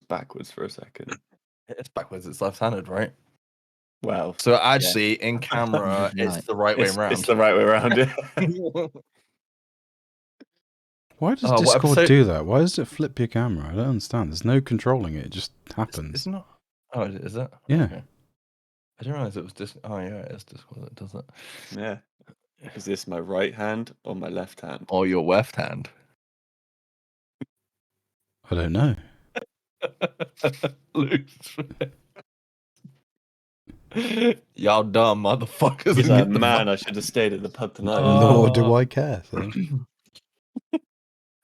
backwards for a second. It's backwards. It's left-handed, right? Well, So actually, in camera, it's the right way around. It's the right way around. Yeah. Why does Discord do that? Why does it flip your camera? I don't understand. There's no controlling it. It just happens. It's not. Oh, is it? Yeah. Okay. I didn't realize it was Discord. Oh, yeah, it's Discord that does it. Yeah. Is this my right hand or my left hand? Or your left hand. I don't know. Y'all dumb motherfuckers. He's like, man, I should have stayed at the pub tonight. Nor do I care. So.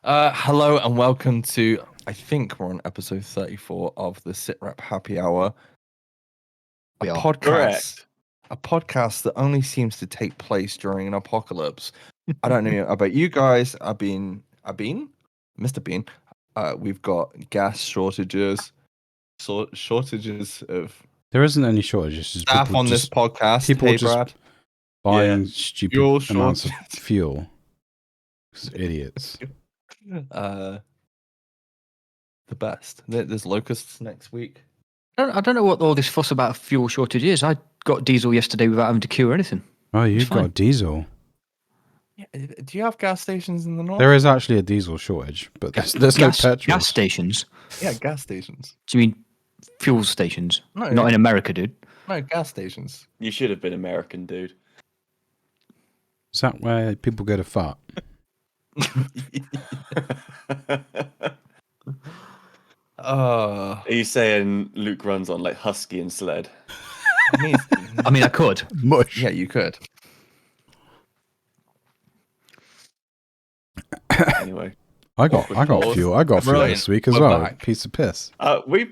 Hello and welcome to, I think we're on episode 34 of the Sitrep Happy Hour. A podcast that only seems to take place during an apocalypse. I don't know about you guys. Mr. Bean. We've got gas shortages of. There isn't any shortages. Staff on this podcast. People hey, just Brad. buying stupid amounts of fuel. Idiots. The best. There's locusts next week. I don't know what all this fuss about fuel shortage is. I got diesel yesterday without having to queue or anything. Oh, you've got diesel. Yeah, do you have gas stations in the north? There is actually a diesel shortage, but there's no petrol. Gas stations? Yeah, gas stations. Do you mean fuel stations? No, not in America, dude. No, gas stations. You should have been American, dude. Is that where people go to fart? Are you saying Luke runs on like Husky and Sled? I mean, I could. Mush. Yeah, you could. Anyway, I got fuel. I got fuel this week as well. Back. Piece of piss. We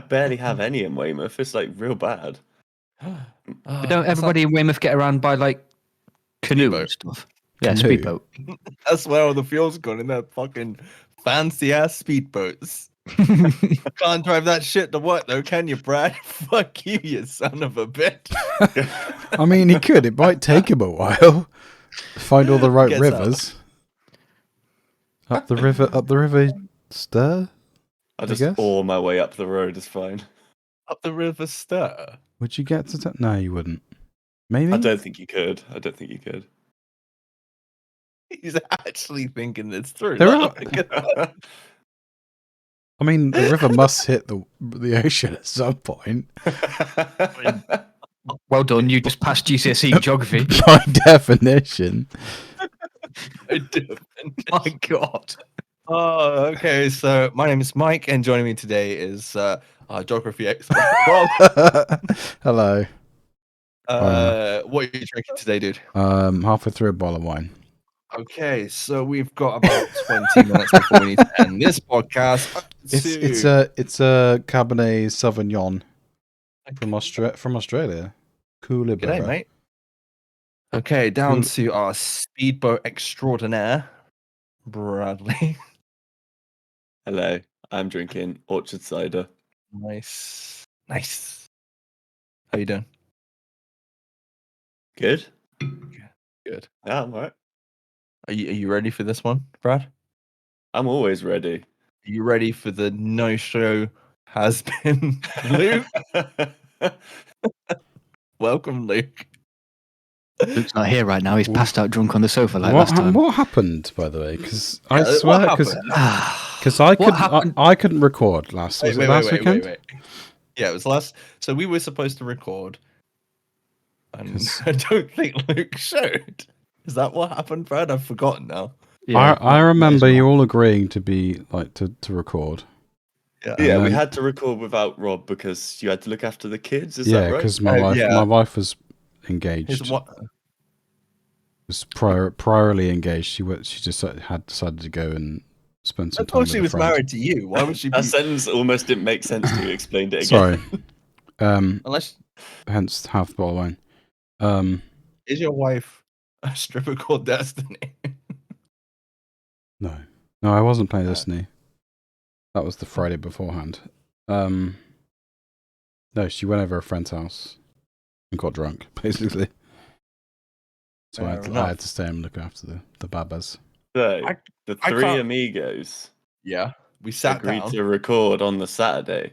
barely have any in Weymouth. It's like real bad. But don't everybody in Weymouth get around by like canoe and stuff? Yeah, Canoe. speedboat. That's where all the fuel's gone, in that fucking fancy ass speedboats. Can't drive that shit to work though, can you, Brad? Fuck you, you son of a bitch. I mean, he could. It might take him a while. Find all the right Gets rivers. Up the river Stir? I'll just oar my way up the road, it's fine. Up the river Stir? Would you get to No, you wouldn't. Maybe? I don't think you could. He's actually thinking this through. I mean, the river must hit the ocean at some point. Well done, you just passed GCSE geography. By definition. My God. Oh, okay. So my name is Mike, and joining me today is our geography expert, Rob. Hello. What are you drinking today, dude? Halfway through a bottle of wine. Okay, so we've got about 20 minutes before we need to end this podcast. It's a Cabernet Sauvignon from Australia. Cooler, G'day, mate. Okay, down to our speedboat extraordinaire, Bradley. Hello, I'm drinking orchard cider. Nice. How you doing? Good. Good. Yeah, I'm alright. Are you ready for this one, Brad? I'm always ready. Are you ready for the no-show has been Luke? Welcome, Luke. Luke's not here right now. He's passed out drunk on the sofa like last time. What happened, by the way? Because I swear, because I couldn't record last. Was it last weekend? Wait. Yeah, it was last. So we were supposed to record, and I don't think Luke showed. Is that what happened, Brad? I've forgotten now. Yeah, I remember you all agreeing to be like to record. Yeah, we had to record without Rob because you had to look after the kids. Is that right? Because my wife was engaged. Was priorly engaged. She just had decided to go and spend some time. I thought she was married to you. Why would she? That sentence almost didn't make sense to you. Explained it again. Sorry. Hence half the bottle of wine. Is your wife a stripper called Destiny? No, I wasn't playing Destiny. That was the Friday beforehand. No, she went over a friend's house and got drunk, basically. So I had to stay and look after the babas. So, the three amigos. Yeah. We sat agreed down. to record on the Saturday.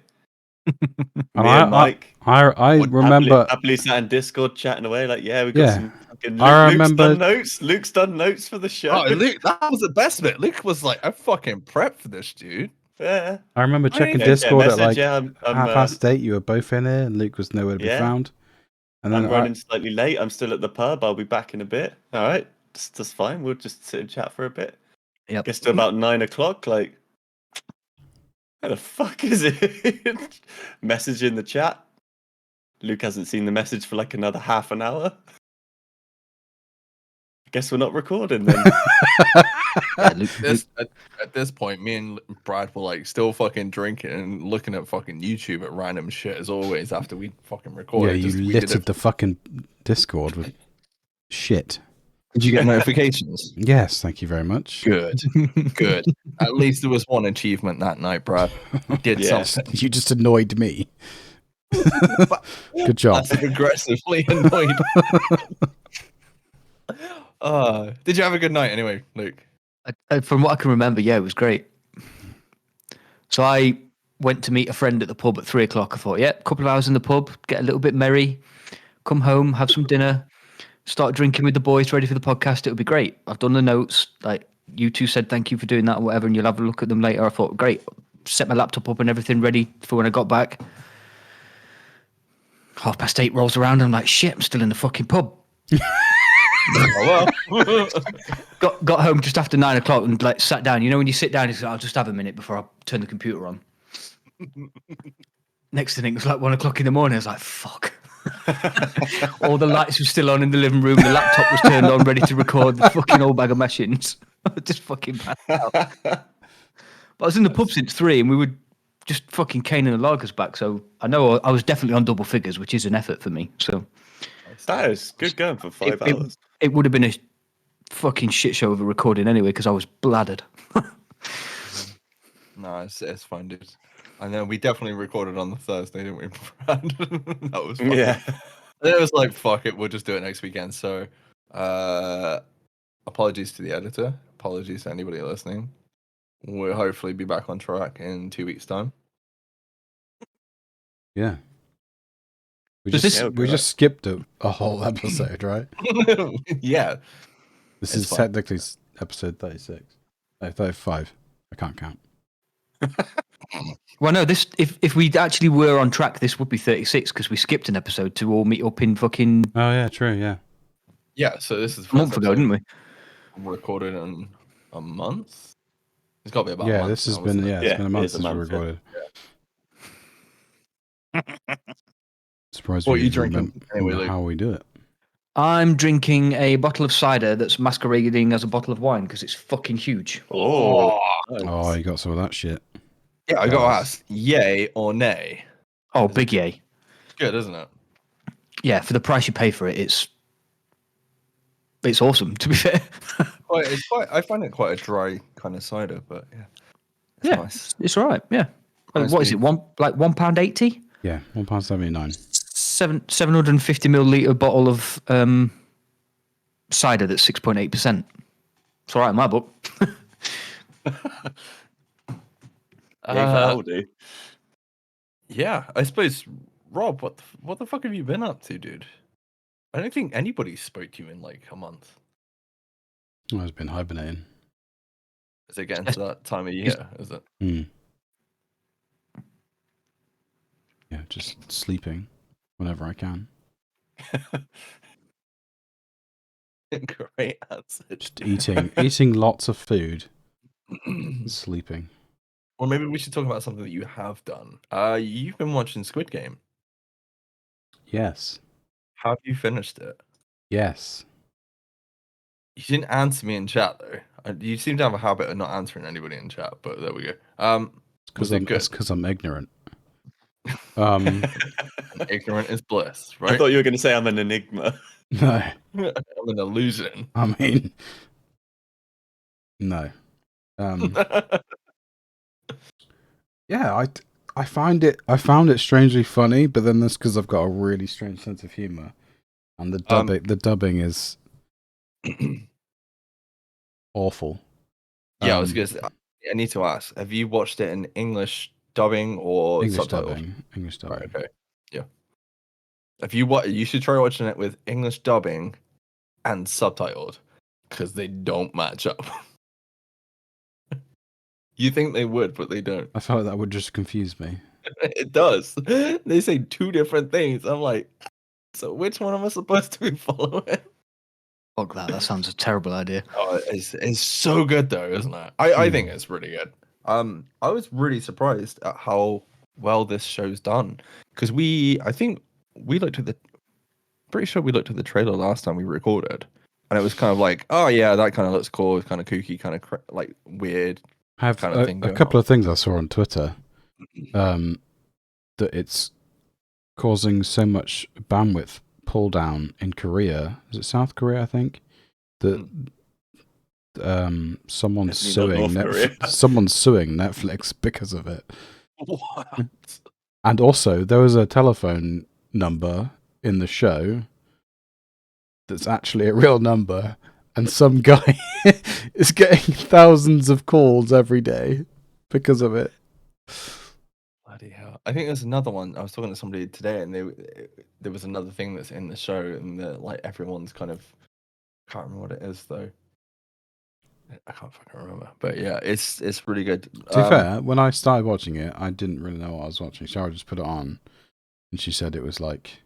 And Me and Mike I remember. happily sat in Discord chatting away, like, yeah, we got Yeah. some fucking I Luke's remember- done notes. Luke's done notes for the show. Oh, Luke, that was the best bit. Luke was like, I fucking prepped for this, dude. Yeah. I remember checking Yeah, Discord at message, like yeah, I'm 8:30. You were both in it, and Luke was nowhere to be Yeah. found. And then I'm running slightly late. I'm still at the pub. I'll be back in a bit. All right, that's fine. We'll just sit and chat for a bit. Yep. Gets to about 9 o'clock. Like, where the fuck is it? Message in the chat. Luke hasn't seen the message for like another half an hour. I guess we're not recording then. Yeah, Luke, At this point, me and Brad were like still fucking drinking and looking at fucking YouTube at random shit as always after we fucking yeah, recorded. you We did littered the fucking Discord with shit. Did you get notifications? Yes, thank you very much. Good, good. At least there was one achievement that night, Brad. We did Yeah. something. You just annoyed me. Good job. Passive aggressively annoyed. Did you have a good night anyway, Luke? from what I can remember, yeah, it was great. So I went to meet a friend at the pub at 3 o'clock. I thought, yeah, a couple of hours in the pub, get a little bit merry, come home, have some dinner, start drinking with the boys, ready for the podcast. It would be great. I've done the notes. Like you two said, thank you for doing that or whatever, and you'll have a look at them later. I thought, great, set my laptop up and everything ready for when I got back. 8:30 rolls around. I'm like, shit, I'm still in the fucking pub. Oh, well. Got home just after 9 o'clock and like sat down. You know when you sit down, it's like, I'll just have a minute before I turn the computer on. Next thing, it was like 1 o'clock in the morning. I was like, fuck. All the lights were still on in the living room. The laptop was turned on, ready to record the fucking old bag of machines. I just fucking passed out. But I was in the pub since 3 and we were just fucking caning the lagers back. So I know I was definitely on double figures, which is an effort for me. So That is good going for 5 hours. it would have been a fucking shit show of a recording anyway because I was bladdered. No, it's fine, dude. I know we definitely recorded on the Thursday, didn't we, Brad? That was fun. Yeah. And it was like, fuck it, we'll just do it next weekend. So, apologies to the editor. Apologies to anybody listening. We'll hopefully be back on track in 2 weeks' time. Yeah. We Does just this- we just skipped a whole episode, right? Yeah. This It's is fine. technically episode 36. 35. I can't count. Well, no, this if we actually were on track, this would be 36 because we skipped an episode to all meet up in fucking Oh yeah, true, yeah. Yeah, so this is the a month first ago, didn't we? episode recorded in a month. It's got to be about a Yeah, month. this has now, been isn't it? it's Yeah, been a it month is a since we month, yeah. recorded. Surprised What we are you even drinking anyway, remember Luke? how we do it. I'm drinking a bottle of cider that's masquerading as a bottle of wine because it's fucking huge. Oh, Oh, you got some of that shit. Yeah, I got to Yes. ask, yay or nay? Oh, big yay. It's good, isn't it? Yeah, for the price you pay for it, it's awesome, to be fair. I find it quite a dry kind of cider, but yeah. It's yeah, nice. it's all right. Yeah. Nice What is it? £1.80? Yeah, £1.79. 750 milliliter bottle of cider that's 6.8%. It's all right in my book. that'll do. Yeah, I suppose, Rob, what the fuck have you been up to, dude? I don't think anybody spoke to you in like a month. I've been hibernating. Is it getting to that time of year? Is it? Yeah, just sleeping whenever I can. Great answer. Just eating lots of food, and sleeping. Well, maybe we should talk about something that you have done. You've been watching Squid Game. Yes. Have you finished it? Yes. You didn't answer me in chat though. You seem to have a habit of not answering anybody in chat, but there we go. Was it good? It's because I'm ignorant. Ignorant is bliss, I right? thought you were going to say I'm an enigma. No. I'm an illusion. I mean, no. Yeah, I found it strangely funny, but then that's because I've got a really strange sense of humor, and the dubbing is awful. Yeah, I was gonna say, I need to ask: have you watched it in English dubbing or English subtitled? dubbing. English dubbing. Right, okay, yeah. If you you should try watching it with English dubbing and subtitled, because they don't match up. You think they would, but they don't. I felt like that would just confuse me. It does. They say two different things. I'm like, so which one am I supposed to be following? Fuck that. That sounds a terrible idea. Oh, it's so good though, isn't it? I think it's really good. I was really surprised at how well this show's done because I think we looked at the, pretty sure we looked at the trailer last time we recorded, and it was kind of like, oh yeah, that kind of looks cool. It's kind of kooky, kind of like weird. I have kind of thing a going couple on. of things I saw on Twitter. That it's causing so much bandwidth pull down in Korea. Is it South Korea? I think that someone's Definitely not suing North Korea. someone's suing Netflix because of it. What? And also, there was a telephone number in the show that's actually a real number, and some guy is getting thousands of calls every day because of it. Bloody hell! I think there's another one. I was talking to somebody today, and there was another thing that's in the show, and like everyone's kind of can't remember what it is though. I can't fucking remember, but yeah, it's really good. To be fair, when I started watching it, I didn't really know what I was watching. Sarah just put it on, and she said it was like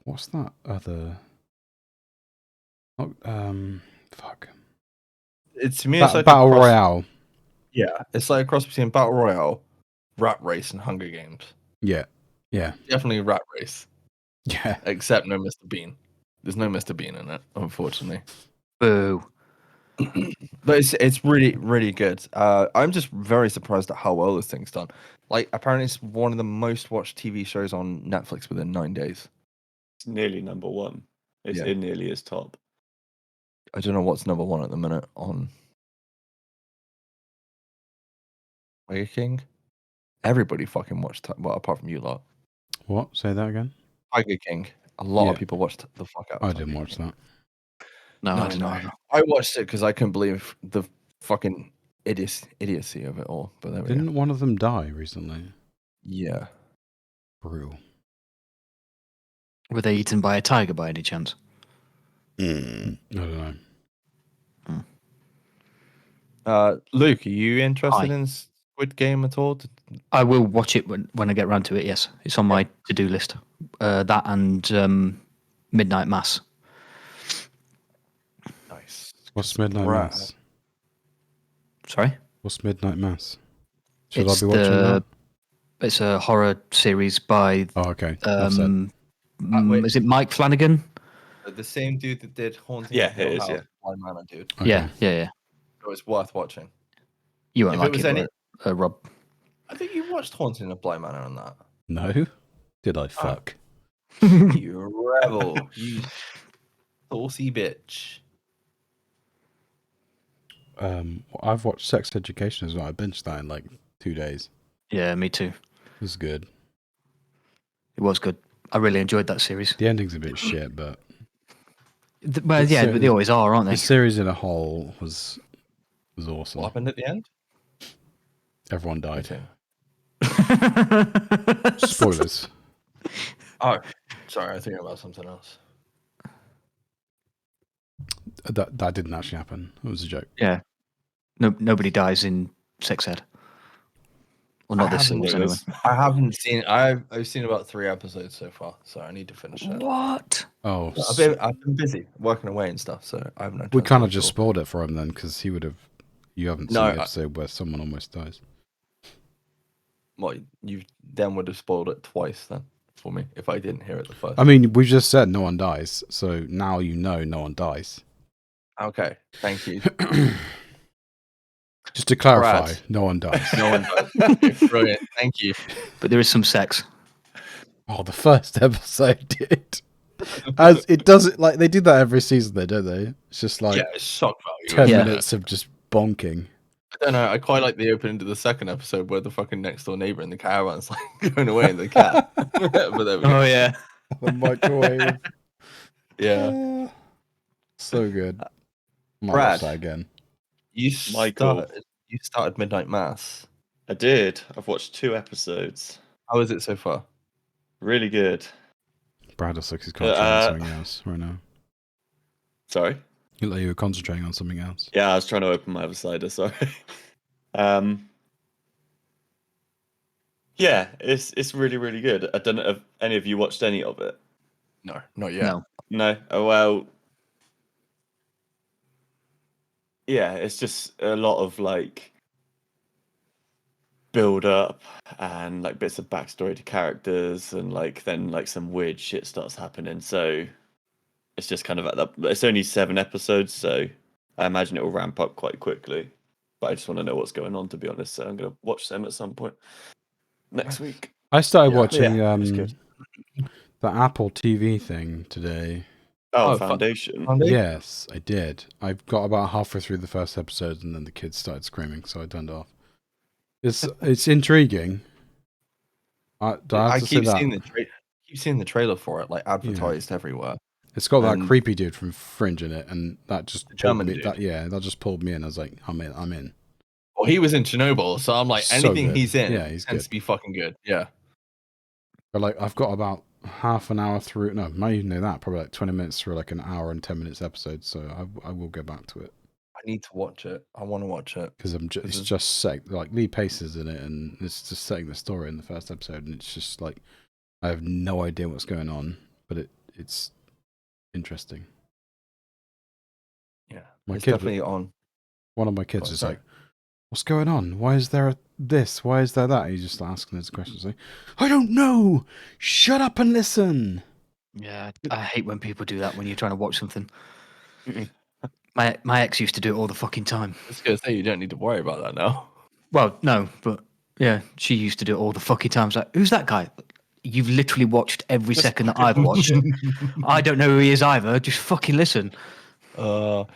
what's that other? Oh, fuck. It's to me, it's like Battle a cross, Royale. Yeah, it's like a cross between Battle Royale, Rat Race, and Hunger Games. Yeah, Definitely Rat Race, yeah. except no Mr. Bean. There's no Mr. Bean in it, unfortunately. Boo. But it's really really good. I'm just very surprised at how well this thing's done. Like apparently it's one of the most watched TV shows on Netflix within 9 days. It's nearly number one. Yeah. It nearly is top. I don't know what's number one at the minute on Tiger King. Everybody fucking watched well, apart from you lot. What? Say that again. Tiger King. A lot Yeah. of people watched the fuck out of I Tiger didn't watch King. that. No, No, I didn't no. either. I watched it because I couldn't believe the fucking idiocy of it all. But there we go. Didn't one of them die recently? Yeah. Brutal. Were they eaten by a tiger by any chance? I don't know. Luke, are you interested Hi. in Squid Game at all? I will watch it when I get round to it, yes. It's on my to-do list. That and Midnight Mass. Nice. What's Midnight Brad. Mass? Sorry? What's Midnight Mass? Should It's I be watching that? It's a horror series by... Oh, okay. Enough said. Wait. is it Mike Flanagan? The same dude that did Haunting Yeah, of Hill it is, House, yeah. Blind Manor dude. Okay. Yeah. So it's worth watching. You won't If it like was it, any- Rob. I think you watched Haunting of Blind Manor on that. No? Did I fuck? You rebel. You saucy bitch. I've watched Sex Education as well. I binged that in like 2 days. Yeah, me too. It was good. It was good. I really enjoyed that series. The ending's a bit shit, but Well, It's, yeah, but they always are, aren't the they? series in a whole was awesome. What happened at the end? Everyone died. Okay. Spoilers. Oh, sorry, I think about something else. That didn't actually happen. It was a joke. Yeah. Nobody dies in sex ed. Well, not this series anyway. I haven't seen. I've seen about 3 episodes so far, so I need to finish it. What? Oh, I've been busy working away and stuff, so I haven't. Had we time kind to of just watch spoiled it for him then, because he would have. You haven't No, seen the episode where someone almost dies. it. What you then would have spoiled it twice then for me if I didn't hear it the first. I mean, we just said no one dies, so now you know no one dies. Okay, thank you. Just to clarify, Brad. no one dies. No one does. Brilliant, thank you. But there is some sex. Oh, the first episode did. As it does it like they do that every season, though, don't they? It's just like Yeah, it's shock value. 10 Yeah. minutes of just bonking. I don't know. I quite like the opening to the second episode where the fucking next door neighbor in the caravan's like going away in the cat. But there we go. yeah. The microwave. Yeah. So good. Might Brad. watch that again. You Michael. started Midnight Mass. I did. I've watched 2 episodes. How is it so far? Really good. Brad looks like he's concentrating on something else right now. Sorry? You look like you were concentrating on something else. Yeah, I was trying to open my other cider, sorry. Yeah, it's really, really good. I don't know if any of you watched any of it. No, not yet. No. No? Oh, well... Yeah, it's just a lot of, like, build up and, like, bits of backstory to characters and, like, then, like, some weird shit starts happening. So it's just kind of at that... It's only 7 episodes, so I imagine it will ramp up quite quickly. But I just want to know what's going on, to be honest, so I'm going to watch them at some point next week. I started Yeah. watching It's good. the Apple TV thing today. Oh, Oh, Foundation. Yes, I did. I got about halfway through the first episode, and then the kids started screaming, so I turned it off. It's intriguing. Do I have to say that? Keep seeing the trailer for it, like advertised everywhere. It's got that and- creepy dude from Fringe in it, and that just pulled German me. dude. That just pulled me in. I was like, I'm in. Well, he was in Chernobyl, so I'm like, So anything good. he's in Yeah, he's tends good. to be fucking good. Yeah. But like, I've got about half an hour through. No, might even know that. Probably like 20 minutes through like an hour and 10 minutes episode. So I will go back to it I need to watch it. I want to watch it. because it's just set, like Lee Pace is in it, and it's just setting the story in the first episode, and it's just like I have no idea what's going on, but it's interesting. Yeah. My It's kid- definitely on. One of my kids Oh, is sorry. like, "What's going on? Why is there this? Why is there that?" He's just asking us questions like, "I don't know. Shut up and listen." Yeah, I hate when people do that when you're trying to watch something. Mhm. My ex used to do it all the fucking time. I was going to say, you don't need to worry about that now. Well, no, but yeah, she used to do it all the fucking time. It's like, who's that guy? You've literally watched every Just second that fucking I've watch watched. I don't know who he is either. Just fucking listen. But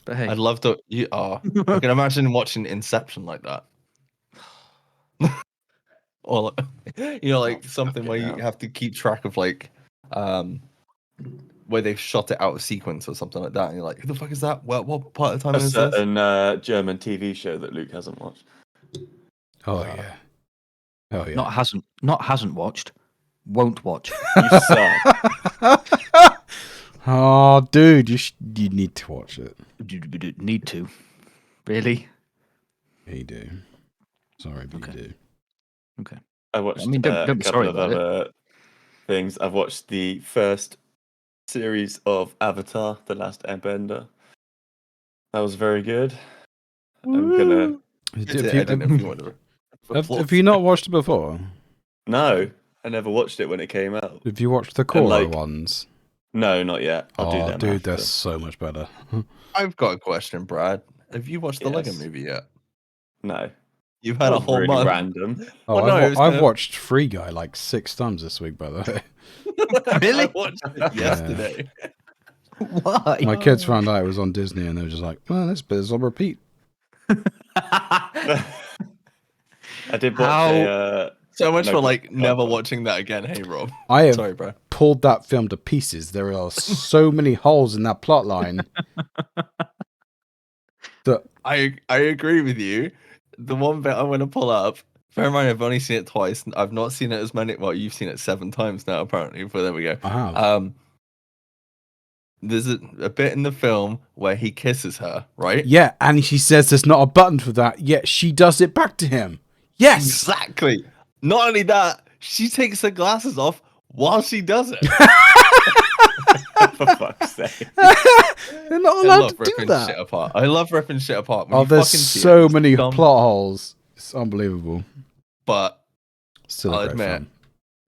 hey, I'd love to. I can imagine watching Inception like that. Or, like something where you hell. have to keep track of like, where they've shot it out of sequence or something like that. And you're like, who the fuck is that? What part of time A is this? certain German TV show that Luke hasn't watched. Oh yeah. Oh yeah. not hasn't watched, won't watch. You suck. Oh, dude, you need to watch it. Need to, really? Yeah, you do. Sorry, but Okay. you do. Okay. I watched mean, don't a be couple sorry of about it. other things. I've watched the first series of Avatar: The Last Airbender. That was very good. I'm gonna. Have you not watched it before? No, I never watched it when it came out. Have you watched the Korra like, ones? No, not yet. I'll do them. Dude, after. they're so much better. I've got a question, Brad. Have you watched the Lego Yes. Movie yet? No, You've that had a was whole really month. random. Oh, Well, no, it was I've gonna- watched Free Guy like 6 times this week, by the way. Really? I watched it yesterday. Why? My kids found out it was on Disney, and they were just like, "Well, this bit is on repeat." I did watch How- a. So much No, for like but- never watching that again. Hey, Rob. I have Sorry, Brad. pulled that film to pieces. There are so many holes in that plot line. That I agree with you. The one bit I want to pull up. Bear in mind, I've only seen it twice. I've not seen it as many. Well, you've seen it 7 times now, apparently. But there we go. I have. There's a bit in the film where he kisses her, right? Yeah, and she says there's not a button for that, yet she does it back to him. Yes! Exactly. Not only that, she takes her glasses off while she does it. For fuck's sake. They're not I allowed love to do ripping shit that. apart. I love ripping shit apart. When Oh, you there's fucking see so it, it's many dumb, plot holes. It's unbelievable. But Still I'll a great admit, film.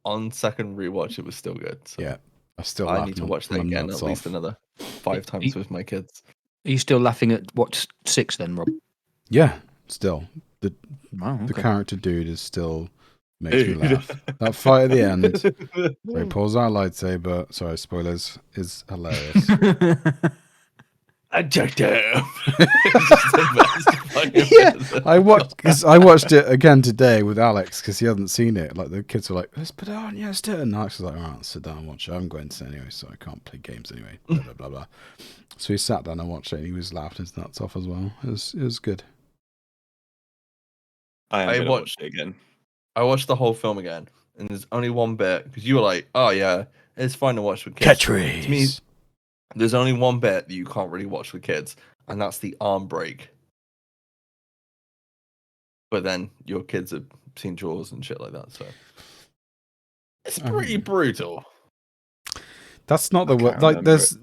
on second rewatch, it was still good. So Yeah. I still I laugh need to my- watch that my again nuts at least off. another 5 times with my kids. Are you still laughing at what's 6 then, Rob? Yeah, still. Wow, The okay. character dude is still makes me Dude. laugh. That fight at the end, where he pulls out a lightsaber, sorry, spoilers, is hilarious. Adjective. It's just the best fucking Yeah, bit. I watched it again today with Alex because he hadn't seen it. Like the kids were like, "Let's put it on, yeah, let's do it." And Alex was like, "All right, sit down and watch it. I'm going to anyway, so I can't play games anyway." Blah blah blah blah. So he sat down and watched it, and he was laughing his nuts off as well. It was good. I am I going to watch watched- it again. I watched the whole film again, and there's only one bit because you were like, "Oh yeah, it's fine to watch with kids." Catchphrase. To me, there's only one bit that you can't really watch with kids, and that's the arm break. But then your kids have seen Jaws and shit like that, so it's pretty brutal. That's not the can't word. Like remember there's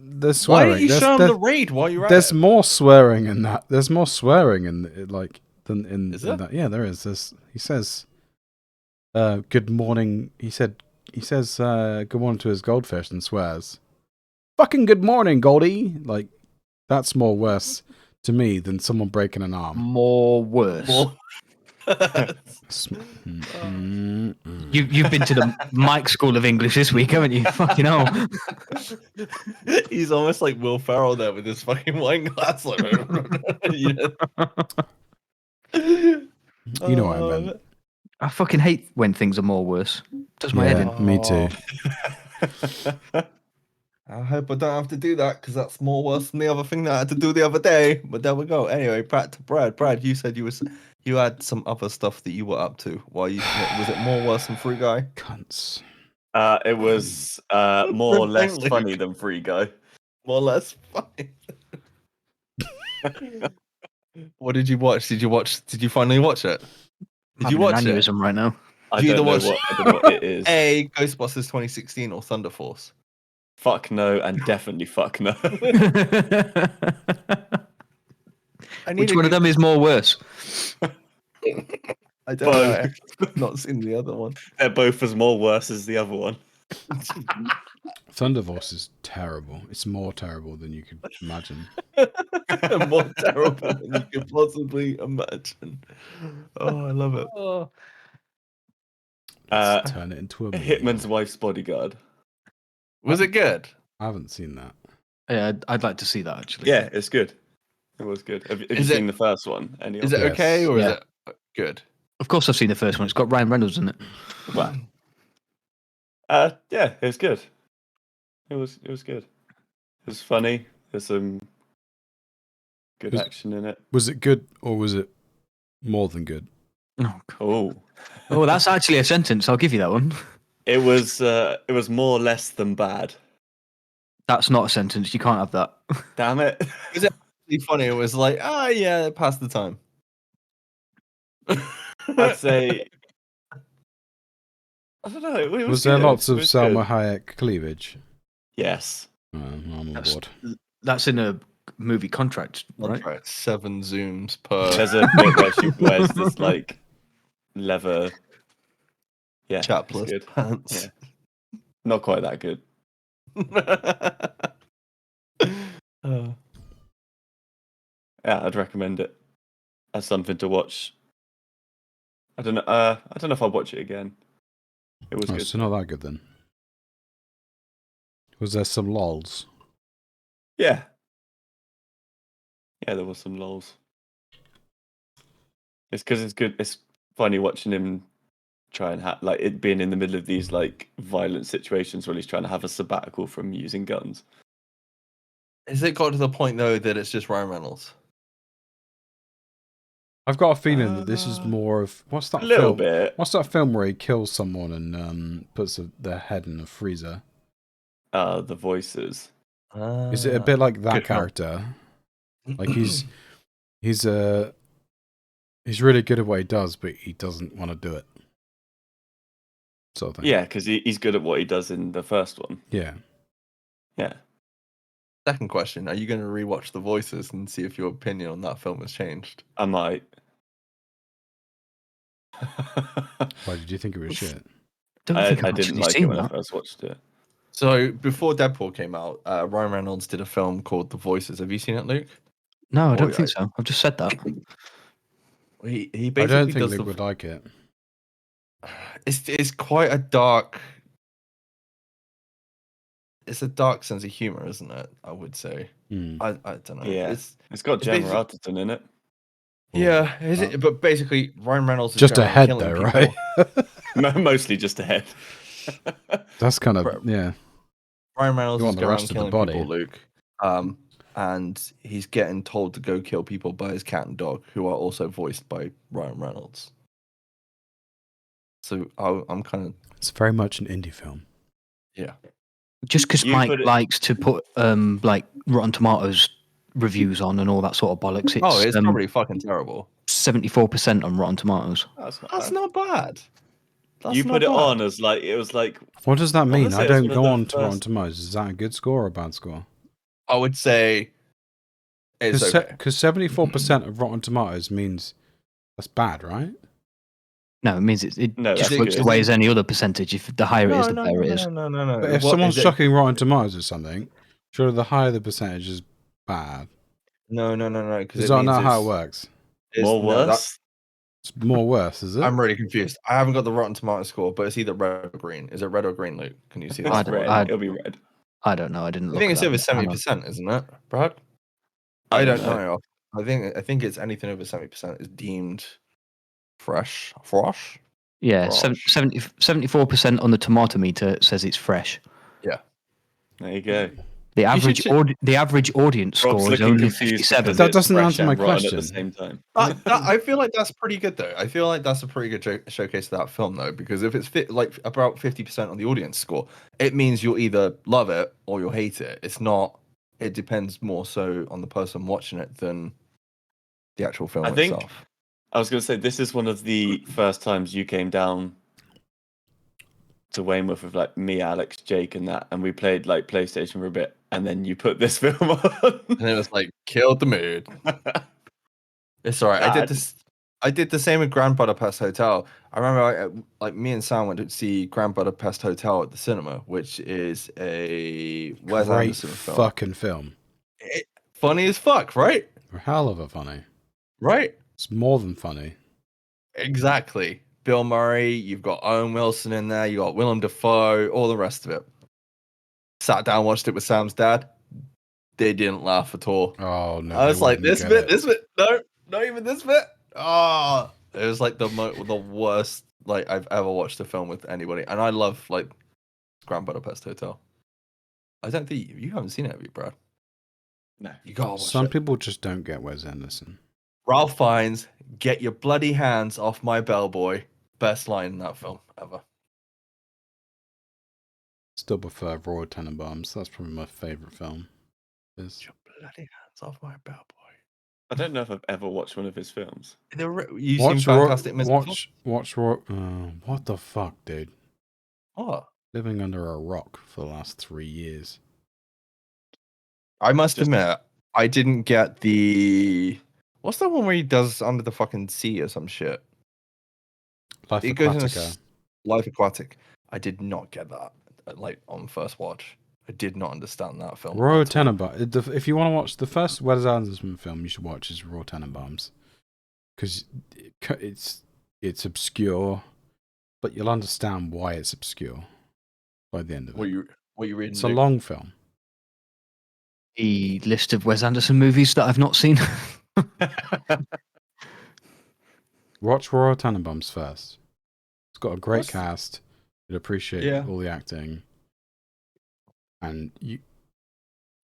Why swearing. didn't you There's- show him there's- the raid while you're at There's it? more swearing in that. There's more swearing in it, like than in, Is in there? that. Yeah, there is. He says, "Good morning." He says, "Good morning" to his goldfish and swears, "Fucking good morning, Goldie." Like that's more worse to me than someone breaking an arm. More worse. Well, You've been to the Mike School of English this week, haven't you? Fucking hell. he's almost like Will Ferrell there with his fucking wine glass. Like, you know? You know what I meant. I fucking hate when things are more worse. Does my head in. Yeah, me too. I hope I don't have to do that because that's more worse than the other thing that I had to do the other day. But there we go. Anyway, back to Brad. Brad, you said you had some other stuff that you were up to. Why was it more worse than Free Guy? Cunts. It was more or less Luke. funny than Free Guy. More or less funny. What did you watch? Did you finally watch it? Did you Having an watch it? aneurysm right now. I You don't know either watch- I don't know what it is. A, Ghostbusters 2016 or Thunder Force? Fuck no, and definitely fuck no. Which one of them is more worse? I don't know. I've not seen the other one. They're both as more worse as the other one. Thunder Force is terrible. It's more terrible than you could imagine. More terrible than you could possibly imagine. Oh, I love it. Let's turn it into a movie. Hitman's Wife's Bodyguard. Was it good? I haven't seen that. Yeah, I'd like to see that actually. Yeah, it's good. It was good. Have you Is it- seen the first one? Any Is of it Yes. okay or Yeah. is it good? Of course, I've seen the first one. It's got Ryan Reynolds in it. Well, yeah, it was good. It was good. It was funny. There's some good Was- action in it. Was it good or was it more than good? Oh, God. Oh, Oh, that's actually a sentence. I'll give you that one. it was more less than bad. That's not a sentence. You can't have that. Damn it. Really funny. It was like, yeah, pass the time. I'd say. I don't know. It Was there good. lots It of was Salma good. Hayek cleavage? Yes. I'm on That's- board. That's in a movie contract, right? Right. 7 zooms per There's a bit where she wears this like leather. Yeah, it's chapless good. pants. Yeah. Not quite that good. Uh, Yeah, I'd recommend it as something to watch. I don't know. I don't know if I'll watch it again. It was Oh, good. so not that good then. Was there some lols? Yeah. Yeah, there was some lols. It's because it's good. It's funny watching him try and like it being in the middle of these like violent situations where he's trying to have a sabbatical from using guns. Has it got to the point though that it's just Ryan Reynolds? I've got a feeling that this is more of what's that A little film? bit. What's that film where he kills someone and puts their head in a freezer? The voices. Is it a bit like that good film. character? Like he's really good at what he does, but he doesn't want to do it. Sort of thing. Yeah, because he's good at what he does in the first one. Yeah. Yeah. Second question: are you going to rewatch The Voices and see if your opinion on that film has changed? I might. Why did you think it was shit? Don't I think I've didn't actually like it seen when I that. first watched it. So before Deadpool came out, Ryan Reynolds did a film called The Voices. Have you seen it, Luke? No, I don't Oh, think so. I've just said that. He I basically don't think does Luke the. would like it. It's quite a dark. It's a dark sense of humor, isn't it? I would say. Hmm. I don't know. Yeah. It's It's got it's Gemma basic- Arterton in it. yeah, is it? But basically, Ryan Reynolds is Just going a around head, killing though, people. right? Mostly just a head. That's kind of Right. yeah. Ryan Reynolds You is want the going rest around of the killing body. people, Luke. And he's getting told to go kill people by his cat and dog, who are also voiced by Ryan Reynolds. So I'm kind of It's very much an indie film. yeah. Just because You Mike put it- likes to put like Rotten Tomatoes reviews on and all that sort of bollocks, Oh, it's it's probably fucking terrible. 74% on Rotten Tomatoes. That's not That's bad. not bad. That's You not put it bad. on as like it was like What does that wanna mean? say I it's don't one of go the on to Rotten first- Tomatoes. Is that a good score or a bad score? I would say it's okay. Because 74% of Rotten Tomatoes means that's bad, right? No, it means it No, just that's works good. the way as any other percentage. If the higher it is, the better it is. No. But if What someone's is it? chucking Rotten Tomatoes or something, surely the higher the percentage is bad. No. Because Is it that means not how it it's- works? More no, worse. It's more worse, is it? I'm really confused. I haven't got the Rotten Tomato score, but it's either red or green. Is it red or green, Luke? Can you see It's that? don't- red. I- It'll be red. I don't know. I didn't I look think at it's that. over Hang on. 70%, isn't it, Brad? I don't know. I think it's anything over 70% is deemed fresh. Frosh? Yeah, Frosh. 74% on the tomato meter says it's fresh. Yeah. There you go. The You should average audience Rob's score is looking only confused 57. because That it's doesn't fresh answer my and rotten at the question. same time. I feel like that's pretty good though. I feel like that's a pretty good showcase of that film though, because if it's like about 50% on the audience score, it means you'll either love it or you'll hate it. It's not. It depends more so on the person watching it than the actual film I think- itself. I was going to say this is one of the first times you came down to Weymouth with like me, Alex, Jake, and that, and we played like PlayStation for a bit, and then you put this film on. And it was like killed the mood. It's all right. I did this. I did the same with Grand Budapest Hotel. I remember, like me and Sam went to see Grand Budapest Hotel at the cinema, which is a Wes Great Anderson film. fucking film. Funny as fuck, right? A hell of a funny. Right? It's more than funny. Exactly. Bill Murray. You've got Owen Wilson in there. You got Willem Dafoe. All the rest of it. Sat down, watched it with Sam's dad. They didn't laugh at all. Oh no! I was they like, wouldn't this get bit, it. this bit, no, not even this bit. Oh, it was like the worst like I've ever watched a film with anybody, and I love like Grand Budapest Hotel. I don't think you haven't seen it, have you, Brad? No. You gotta watch Some it. people just don't get Wes Anderson. Ralph Fiennes, get your bloody hands off my bellboy. Best line in that film ever. Still prefer Royal Tenenbaums. That's probably my favorite film. Is Get your bloody hands off my bellboy. I don't know if I've ever watched one of his films. You seen Fantastic Mr. Fox? watch Roy. What the fuck, dude? What? Living under a rock for the last 3 years. I must Just- admit, I didn't get the. What's that one where he does under the fucking sea or some shit? Life It goes in a Aquatica. Life Aquatic. I did not get that like on first watch. I did not understand that film. Royal at all. Tenenbaums. If you want to watch the first Wes Anderson film, you should watch is Royal Tenenbaums, because it's obscure, but you'll understand why it's obscure by the end of it. What you reading? It's a long film. The list of Wes Anderson movies that I've not seen. Watch Royal Tenenbaums first. It's got a great What's- cast. You'll appreciate Yeah. all the acting, and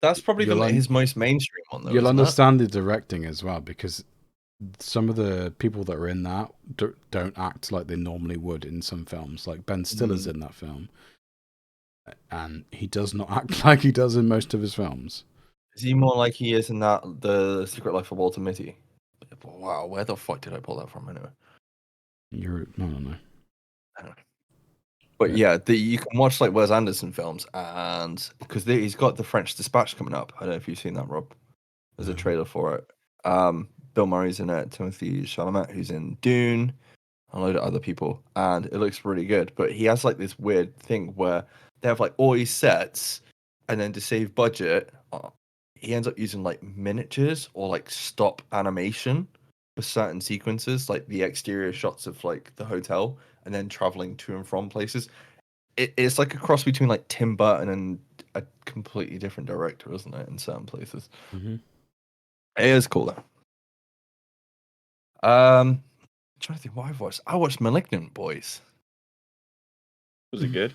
That's probably You'll un- his most mainstream one, though. you'll isn't it? understand the directing as well, because some of the people that are in that don't act like they normally would in some films. Like Ben Stiller's in that film, and he does not act like he does in most of his films. Is he more like he is in that The Secret Life of Walter Mitty? Wow, where the fuck did I pull that from anyway? No. But yeah, you can watch like Wes Anderson films, and because he's got the French Dispatch coming up. I don't know if you've seen that, Rob. There's a No. trailer for it. Bill Murray's in it, Timothy Chalamet, who's in Dune, and a load of other people, and it looks really good. But he has like this weird thing where they have like all his sets, and then to save budget, he ends up using like miniatures or like stop animation for certain sequences, like the exterior shots of like the hotel, and then traveling to and from places. It's like a cross between like Tim Burton and a completely different director, isn't it? In certain places, Mm-hmm. it is cool though. I'm trying to think what I've watched. I watched *Malignant*, boys. Was it good?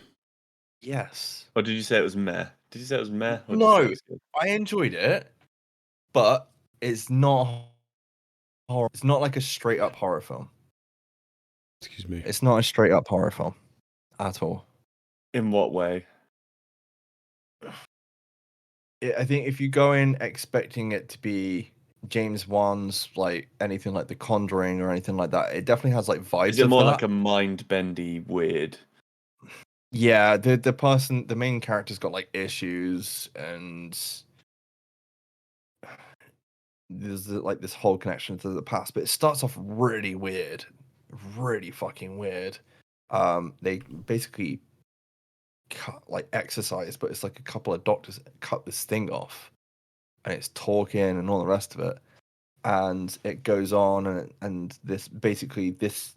Yes. Or did you say it was meh? Did you say it was meh? Or did you say No, it was good? I enjoyed it, but it's not horror. It's not like a straight up horror film. Excuse me. It's not a straight up horror film at all. In what way? I think if you go in expecting it to be James Wan's, like anything like The Conjuring or anything like that, it definitely has like vibes. Is it of more that. like a mind-bendy weird? Yeah, the main character's got like issues, and there's like this whole connection to the past. But it starts off really weird, really fucking weird. They basically cut like exercise, but it's like a couple of doctors cut this thing off, and it's talking and all the rest of it, and it goes on, and this basically this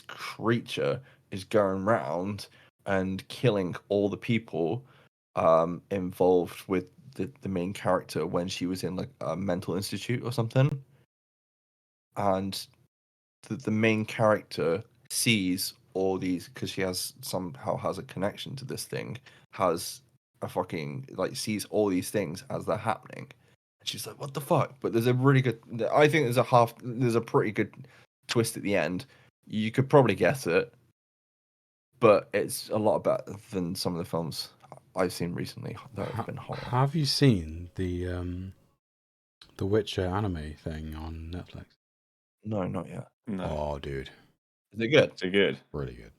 creature is going round and killing all the people involved with the main character when she was in like a mental institute or something, and the main character sees all these because she somehow has a connection to this thing, has a fucking like sees all these things as they're happening. And she's like, what the fuck? But there's a really good, I think there's a pretty good twist at the end. You could probably guess it, but it's a lot better than some of the films I've seen recently that have been horror. Have you seen the Witcher anime thing on Netflix? No, not yet. No. Oh, dude, Is it good? Is it good? really good.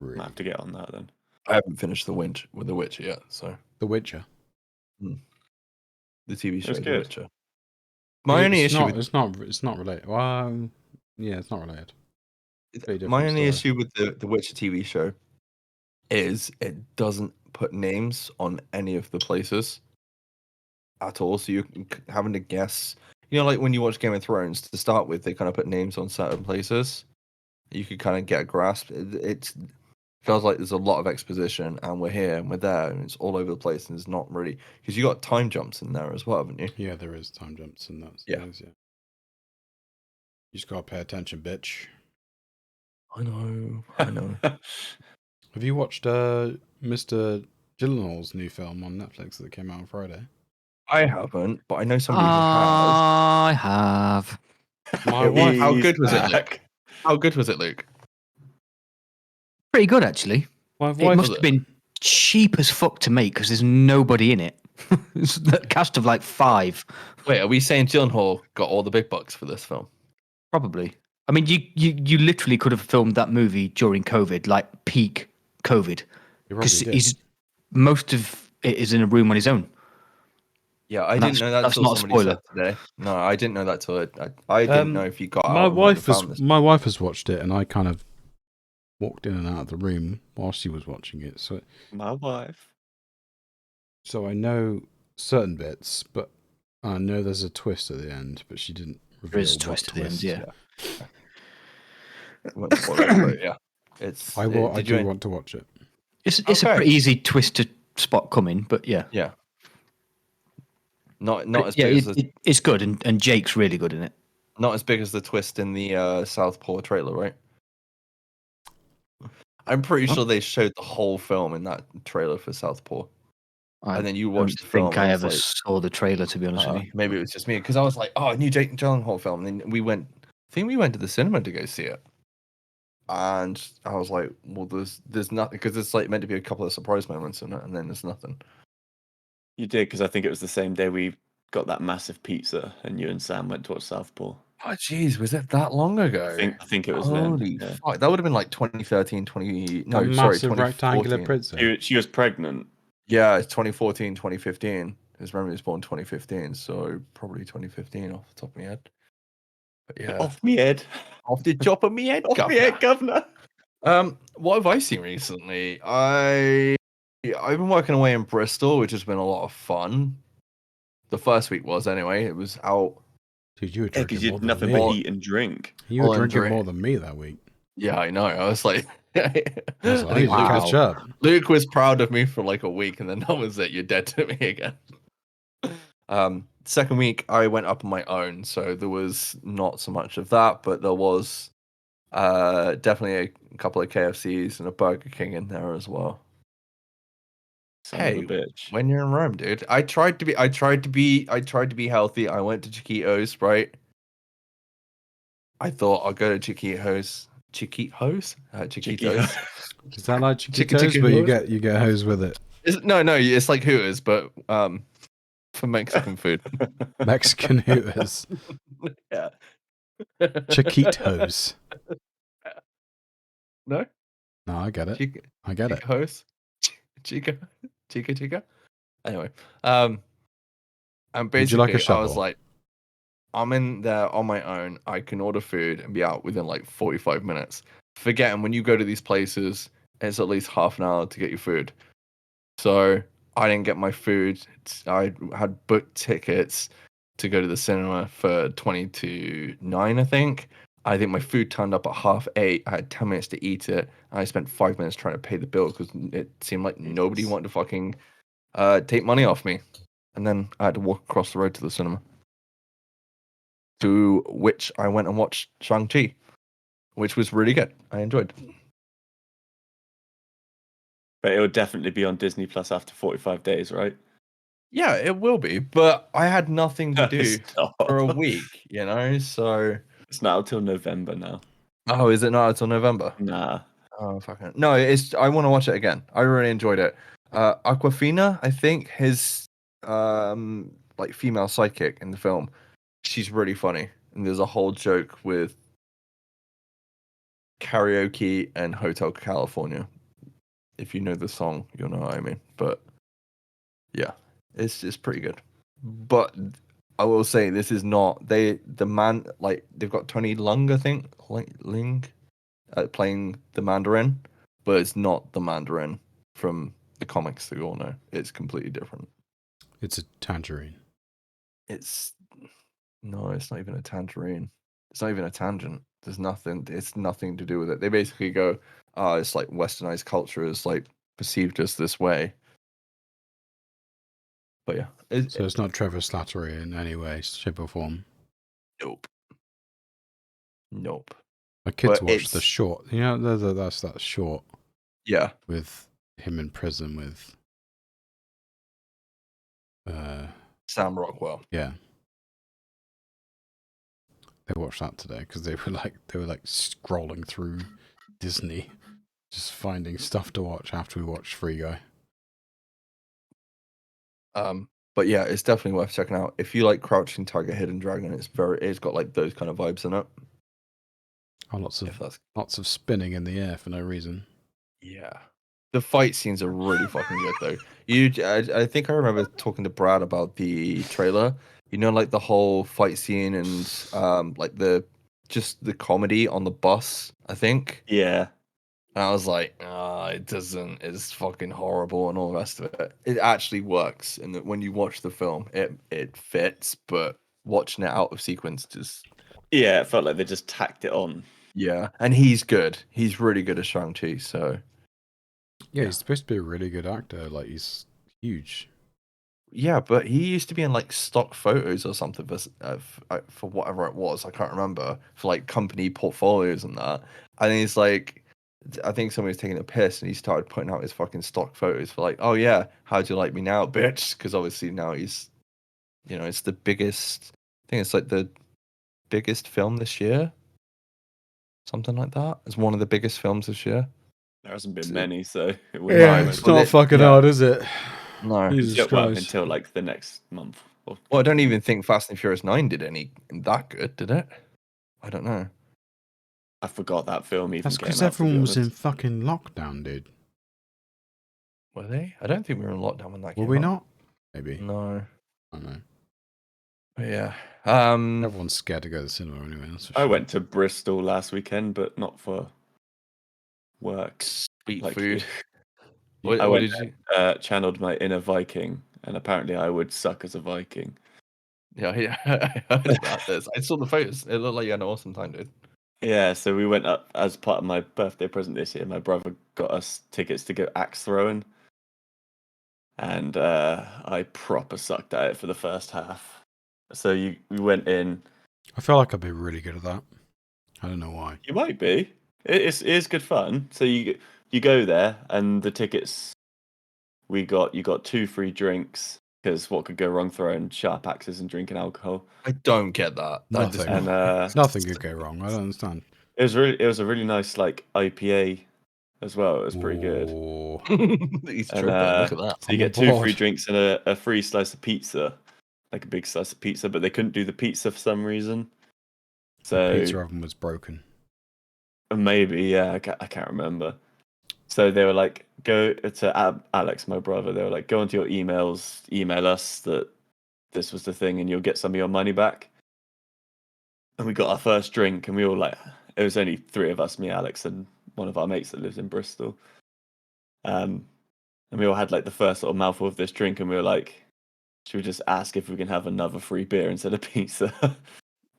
Might Really. have to get on that then. I haven't finished The Witcher yet, so The Witcher. the TV show It's The good. Witcher. My only It's issue not, with it's not related. Well, yeah, it's not related. Very different my only story. issue with the Witcher TV show is it doesn't put names on any of the places at all. So you're having to guess. You know, like when you watch Game of Thrones to start with, they kind of put names on certain places. You could kind of get a grasp. It feels like there's a lot of exposition, and we're here and we're there, and it's all over the place, and it's not really because you got time jumps in there as well, haven't you? Yeah, there is time jumps and that's Yeah. those, yeah. You just gotta pay attention, bitch. I know. I know. Have you watched Mr. Gyllenhaal's new film on Netflix that came out on Friday? I haven't, but I know somebody who has. I have. My It- wife. how He's good was it, back. Luke? How good was it, Luke? Pretty good, actually. My It wife. must have been cheap as fuck to make because there's nobody in it. It's a cast of like 5, Wait, are we saying Gyllenhaal got all the big bucks for this film? probably. I mean, you literally could have filmed that movie during COVID, like peak COVID, You because probably did. most of it is in a room on his own. Yeah, I And didn't know that that's till not a somebody spoiler. said today. No, I didn't know that till I didn't know if you got My out and went and wife has found this. my wife has watched it, and I kind of walked in and out of the room while she was watching it. My wife. So I know certain bits, but I know there's a twist at the end. But she didn't reveal There is a what twist at the end, twist. yeah. I won't spoil it, but yeah, it's. I will. I did you do want to watch it. It's a Okay. pretty easy twist to spot coming, but yeah. Yeah. Not as yeah, big as it's good, and Jake's really good in it. not as big as the twist in the Southpaw trailer, right? I'm pretty sure they showed the whole film in that trailer for Southpaw. I And then you don't watched the film. think I and ever it's saw the trailer, to be honest with you. maybe it was just me because I was like, "Oh, a new Jake Gyllenhaal film." And then I think we went to the cinema to go see it, and I was like, "Well, there's nothing," because it's like meant to be a couple of surprise moments in it, and then there's nothing. You did, because I think it was the same day we got that massive pizza and you and Sam went to watch Southpaw. Oh, jeez, was it that long ago? I think it was Holy then. Yeah. fuck, that would have been like 2013, That massive rectangular 2014. pizza. She was pregnant. Yeah, it's 2014, 2015. His memory was born 2015, so probably 2015 off the top of my head. But yeah, Off me head. off the top of my head, Off me head, governor. what have I seen recently? I've been working away in Bristol, which has been a lot of fun. The first week was anyway. It was out. Dude, you were Yeah, drinking because you more had than nothing me. but eat and drink. You were All in drinking drink. more than me that week. Yeah, I know. I was like, I was like, I need to Wow. catch up. Luke was proud of me for like a week, and then that was it. You're dead to me again. Second week, I went up on my own, so there was not so much of that, but there was definitely a couple of KFCs and a Burger King in there as well. Son of a bitch. When you're in Rome, dude, I tried to be healthy. I went to Chiquitos, right? I thought I'll go to Chiquitos. Chiquitos? Chiquitos. Is that like Chicken Chiquitos, but Hose? you get hosed with it? No, it's like Hooters, but for Mexican food. Mexican Hooters. Yeah. Chiquitos. No? No, I get it. Chica, I get it. Chica, Chica. Anyway, and Would you like a basically I was shovel? like, I'm in there on my own. I can order food and be out within like 45 minutes. Forgetting when you go to these places, it's at least half an hour to get your food. So I didn't get my food. I had booked tickets to go to the cinema for 20 to 9, I think. I think my food turned up at 8:30. I had 10 minutes to eat it. And I spent 5 minutes trying to pay the bill because it seemed like nobody Jesus. wanted to fucking take money off me. And then I had to walk across the road to the cinema. To which I went and watched Shang-Chi, which was really good. I enjoyed. But it will definitely be on Disney Plus after 45 days, right? Yeah, it will be, but I had nothing to do Stop. for a week, so... It's not until November now. Oh, is it not until November? Nah. Oh, fucking... No, I want to watch it again. I really enjoyed it. Aquafina, I think, his like female sidekick in the film, she's really funny. And there's a whole joke with karaoke and Hotel California. If you know the song, you'll know what I mean. But yeah, it's pretty good. But I will say this is not they've got Tony Leung, I think, Ling, playing the Mandarin, but it's not the Mandarin from the comics that we all know. It's completely different. It's a tangerine. It's not even a tangerine. It's not even a tangent. There's nothing. It's nothing to do with it. They basically go, it's like westernized culture is like perceived as this way. But yeah, So it's not Trevor Slattery in any way, shape, or form. Nope. My kids But watched the it's- short. You know, that's that short Yeah. with him in prison with. Sam Rockwell. Yeah. They watched that today because they were like scrolling through Disney, just finding stuff to watch after we watched Free Guy. But yeah, it's definitely worth checking out. If you like Crouching Tiger, Hidden Dragon, it's got like those kind of vibes in it. Oh, lots of spinning in the air for no reason. Yeah. The fight scenes are really fucking good though. I think I remember talking to Brad about the trailer. You know, like the whole fight scene and like the comedy on the bus, I think. Yeah. And I was like, it doesn't. It's fucking horrible and all the rest of it. It actually works, and when you watch the film, it fits. But watching it out of sequence just Yeah, it felt like they just tacked it on. yeah. And he's good. He's really good as Shang-Chi. So Yeah, he's supposed to be a really good actor. Like he's huge. yeah, but he used to be in like stock photos or something for whatever it was. I can't remember for like company portfolios and that. And he's like. I think somebody was taking a piss and he started putting out his fucking stock photos for like, oh yeah, how do you like me now, bitch? Because obviously now he's, it's the biggest. I think it's like the biggest film this year, something like that. It's one of the biggest films this year. There hasn't been So- many, so it Yeah, wouldn't it's matter. it's well, not it- fucking yeah. hard, is it? No. Jesus Yeah, well, Christ. until like the next month. Well, I don't even think Fast and Furious 9 did any that good, did it? I don't know. I forgot that film even That's came because out. To be everyone was in honest. fucking lockdown, dude. Were they? I don't think we were in lockdown when that Were came we out. not? Maybe. No. I don't know. But yeah. Everyone's scared to go to the cinema anyway. That's for I sure. went to Bristol last weekend, but not for work. Sweet like food. you. What, I what went did you? channeled my inner Viking, and apparently I would suck as a Viking. Yeah, I heard about this. I saw the photos. It looked like you had an awesome time, dude. Yeah, so we went up as part of my birthday present this year. My brother got us tickets to go axe throwing, and I proper sucked at it for the first half. So we went in. I feel like I'd be really good at that. I don't know why. You might be. It is good fun. So you go there, and the tickets you got 2 free drinks because what could go wrong throwing sharp axes and drinking alcohol. I don't get that. That does Nothing. And Nothing could go wrong. I don't understand. it was a really nice like IPA as well. It was pretty good. Ooh. He's And tripping. Look at that. so you I'm get 2 free bored. drinks and a free slice of pizza, like a big slice of pizza, but they couldn't do the pizza for some reason. The So pizza oven was broken. maybe, yeah, I can't remember. So they were like, go to Alex, my brother. They were like, go onto your emails, email us that this was the thing, and you'll get some of your money back. And we got our first drink, and we all like, it was only 3 of us, me, Alex, and one of our mates that lives in Bristol. And we all had like the first sort of mouthful of this drink, and we were like, should we just ask if we can have another free beer instead of pizza? And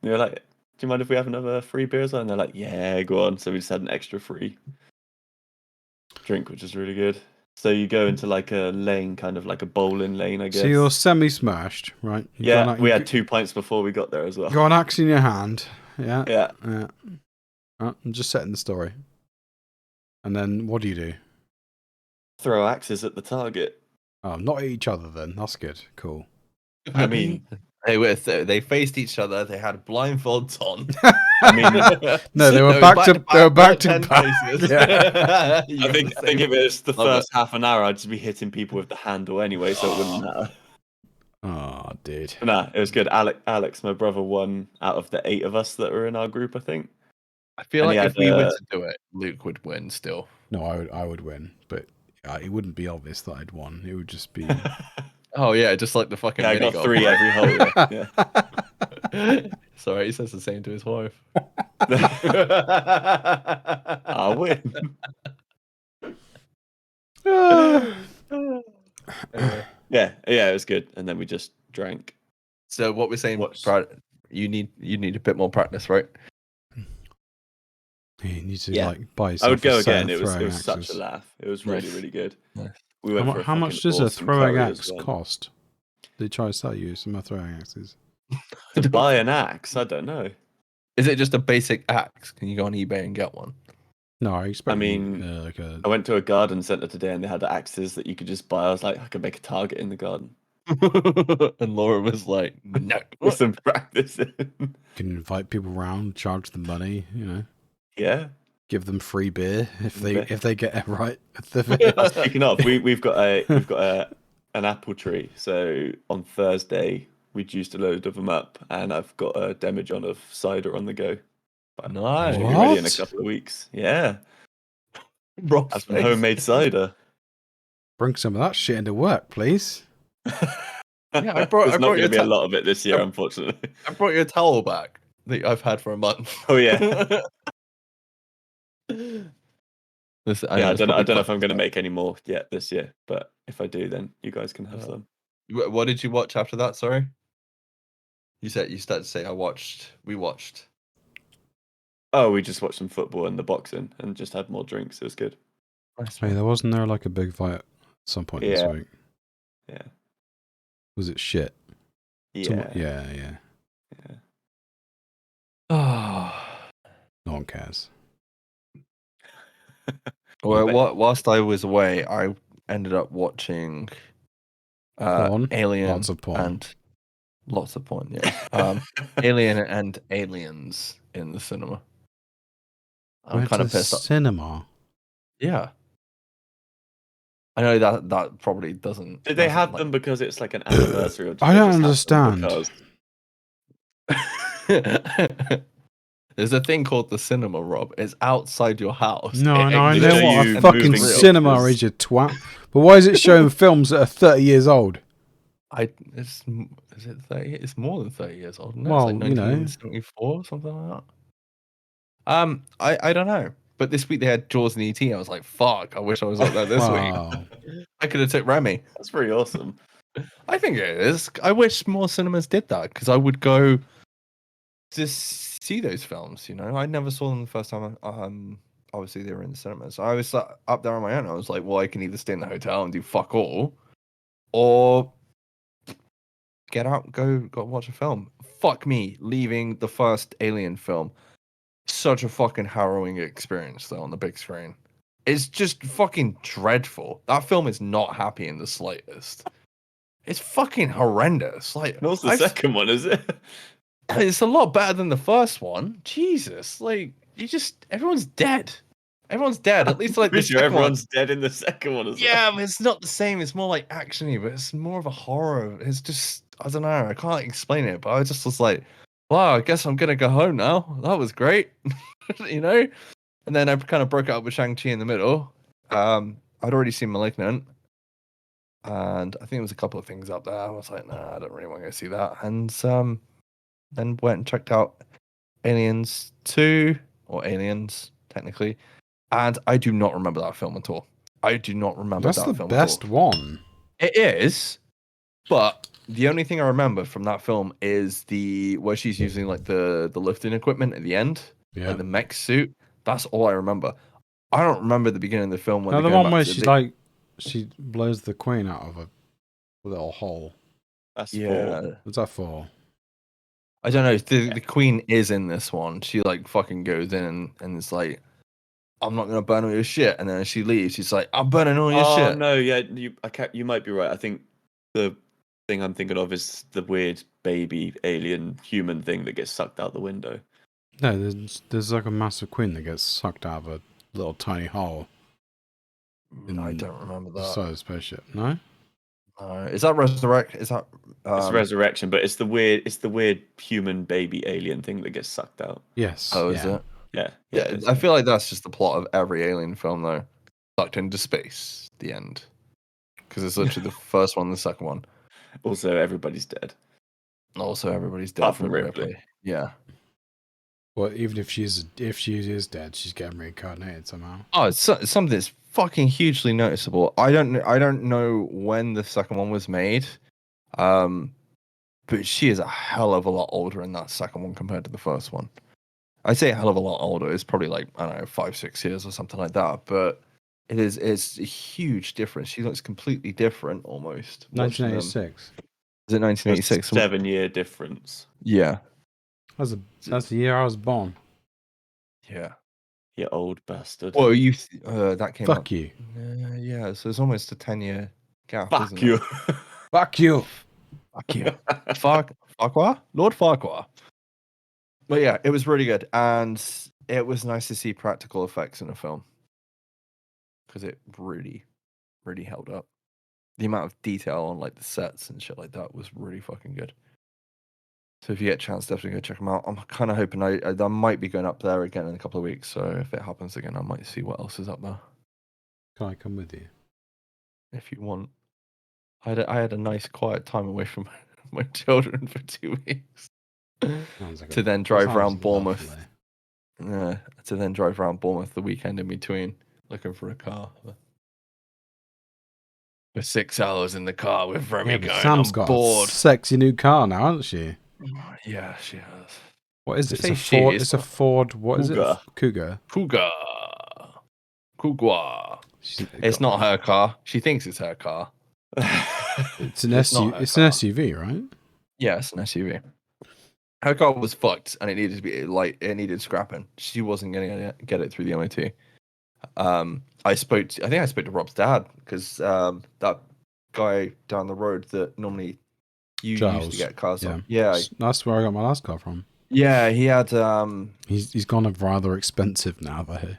we were like, do you mind if we have another free beer as well? And they're like, yeah, go on. So we just had an extra free drink, which is really good. So you go into like a lane, kind of like a bowling lane, I guess. So you're semi-smashed, right? You Yeah, got we had 2 pints before we got there as well. got an axe in your hand. Yeah. Yeah. Yeah. I'm just setting the story. And then what do you do? Throw axes at the target. Oh, not at each other then. That's good. Cool. I mean, they faced each other. They had blindfolds on. I mean, No, they were They back to they were back to 10 back. paces. Yeah. You I think if it was the Love first half an hour, I'd just be hitting people with the handle anyway, so it wouldn't matter. Oh, dude. But nah, it was good. Alex, my brother, won out of the 8 of us that were in our group, I think. I feel And like he if had, we were to do it, Luke would win still. No, I would win, but it wouldn't be obvious that I'd won. It would just be. Oh yeah, just like the fucking Yeah, I mini got golf. 3 every hole. Yeah. Sorry, he says the same to his wife. I win. Yeah, it was good. And then we just drank. So what we're saying, What's- you need a bit more practice, right? You need to Yeah. like buy yourself I would go a set again. of It was throwing such a axes. laugh. It was really, Nice. really good. Nice. We went for a How much fucking does a awesome throwing curry as axe well. cost? They try to sell you some throwing axes. To buy an axe, I don't know. Is it just a basic axe? Can you go on eBay and get one? No, I expect. mean, like a. I went to a garden centre today and they had axes that you could just buy. I was like, I could make a target in the garden And Laura was like, "No." with some practice. Can invite people around, charge them money. Yeah. Give them free beer if they Beer. get it right. With the Speaking of, we've got an apple tree. So on Thursday we juiced a load of them up, and I've got a demijohn of cider on the go. But Nice. should be ready in a What? couple of weeks. Yeah, Rob's have some face. homemade cider. Bring some of that shit into work, please. Yeah, I brought There's not you going to a be a lot of it this year, unfortunately. I brought you a towel back that I've had for a month. Oh yeah. Listen, I it's don't know probably if I'm going to quite- make any more yet this year, but if I do, then you guys can have some. What did you watch after that? Sorry, you started to say we watched. Oh, we just watched some football and the boxing, and just had more drinks. It was good. Hey, wasn't there like a big fight at some point this Yeah. week? Yeah. Was it shit? Yeah. Yeah. Oh. No one cares. Well, bet. whilst I was away, I ended up watching Porn? Alien Lots of porn. and lots of porn. Yeah, Alien and Aliens in the cinema. I'm Went kind to of the pissed off. cinema. Yeah, I know that probably doesn't. Did they doesn't, have like- them because it's like an anniversary? Or did I they don't just have them understand. because- There's a thing called the cinema, Rob. It's outside your house. No, It I They know show what you a fucking moving cinema pictures. is, you twat. But why is it showing films that are 30 years old? Is it 30? It's more than 30 years old. No, Well, it's like 1974, something like that. I don't know. But this week they had Jaws and ET. I was like, fuck, I wish I was up there this Wow. week. I could have took Remy. That's pretty awesome. I think it is. I wish more cinemas did that because I would go to see those films. I never saw them the first time. Obviously they were in the cinemas. I was up there on my own. I was like, well, I can either stay in the hotel and do fuck all, or get out, go watch a film. Fuck me, leaving the first Alien film. Such a fucking harrowing experience though on the big screen. It's just fucking dreadful. That film is not happy in the slightest. It's fucking horrendous. Like, What's the second one, is it? it's a lot better than the first one. Jesus, like everyone's dead. Everyone's dead. At least like the Pretty sure second one. everyone's dead in the second one as well. Yeah, but it's not the same. It's more like actiony, but it's more of a horror. It's just I don't know. I can't explain it, but I just was like, wow, I guess I'm gonna go home now. That was great, And then I kind of broke up with Shang-Chi in the middle. I'd already seen *Malignant*, and I think there was a couple of things up there. I was like, nah, I don't really want to go see that. And then went and checked out *Aliens 2*, or *Aliens* technically, and I do not remember that film at all. I do not remember That's that the film best at all. one. It is, but the only thing I remember from that film is where she's using like the lifting equipment at the end, Yeah. like the mech suit. That's all I remember. I don't remember the beginning of the film when No, they're the going one back where to she blows the queen out of a little hole. That's yeah. 4. What's that for? I don't know. The queen is in this one. She like fucking goes in and it's like, I'm not gonna burn all your shit. And then as she leaves, she's like, I'm burning all your Oh shit. no, yeah, you might be right. I think the thing I'm thinking of is the weird baby alien human thing that gets sucked out the window. No, there's like a massive queen that gets sucked out of a little tiny hole. I don't remember that. So spaceship, no? Is that Resurrect? Is that It's Resurrection, but it's the weird human baby alien thing that gets sucked out. Yes. Oh, is it? Yeah. Yeah, I feel like that's just the plot of every Alien film, though. Sucked into space. The end. Because it's literally the first one, and the second one. Also, everybody's dead. Also, everybody's dead Apart from Ripley. Yeah. Well, even if she is dead, she's getting reincarnated somehow. Oh, it's something that's fucking hugely noticeable. I don't know when the second one was made, but she is a hell of a lot older in that second one compared to the first one. I'd say a hell of a lot older. It's probably like, I don't know, 5-6 years or something like that. But it's a huge difference. She looks completely different almost. 1986. Is it 1986? 7-year difference. Yeah. That's the year I was born. Yeah. You old bastard. Well, that came Fuck up. you. Yeah, so it's almost a 10-year gap. Fuck isn't you. It? Fuck you. Fuck you. Farquhar? Lord Farquhar. But yeah, it was really good. And it was nice to see practical effects in a film. Because it really, really held up. The amount of detail on like the sets and shit like that was really fucking good. So if you get a chance, definitely go check them out. I'm kind of hoping I might be going up there again in a couple of weeks. So if it happens again, I might see what else is up there. Can I come with you? If you want. I had a nice quiet time away from my children for 2 weeks. To then drive around Bournemouth. Yeah, to then drive around Bournemouth the weekend in between, looking for a car. For 6 hours in the car with Remy going, Sam's I'm got bored. a sexy new car now, hasn't she? Yeah, she has. What is it? Say It's a Ford. she, It's a Ford. What is Cougar. it? Cougar. Cougar. It's not her car. She thinks it's her car. It's an It's not SUV. her It's an car. SUV, right? Yeah, it's an SUV. Her car was fucked, and it needed to be it needed scrapping. She wasn't gonna get it through the MOT. I think I spoke to Rob's dad because that guy down the road that normally used Giles. to get cars Yeah. on. Yeah, That's where I got my last car from. yeah, he had He's gone rather expensive now, though.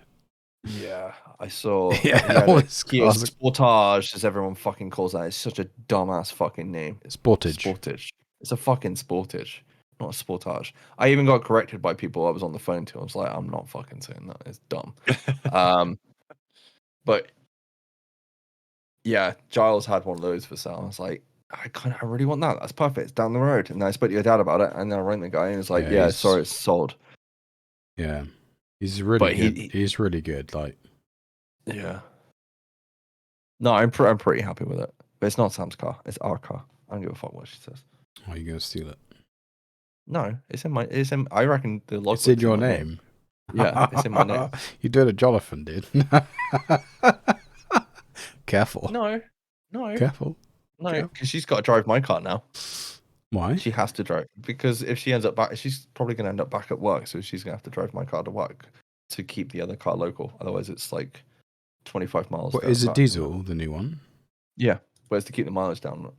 yeah, I saw. Yeah, all his Kia cars are- Sportage, as everyone fucking calls that. It's such a dumbass fucking name. Sportage. Sportage. It's a fucking Sportage, not a Sportage. I even got corrected by people I was on the phone to. I was like, I'm not fucking saying that. It's dumb. But yeah, Giles had one of those for sale. I was like, I really want that. That's perfect. It's down the road. And then I spoke to your dad about it, and then I rang the guy, and he was like, Yeah, sorry, it's sold. Yeah, he's really But good. He's really good. Like, yeah. No, I'm pretty happy with it. But it's not Sam's car. It's our car. I don't give a fuck what she says. are you gonna steal it? No, it's in my. It's in. I reckon the logbook's It's in your my name. Yeah, it's in my name. You doing a Jonathan, dude. Careful. No, Careful. because she's got to drive my car now. Why? She has to drive because if she ends up back, she's probably going to end up back at work. So she's going to have to drive my car to work to keep the other car local. Otherwise, it's like 25 miles. What there is and it? back, Diesel, the new one? Yeah, but it's to keep the mileage down.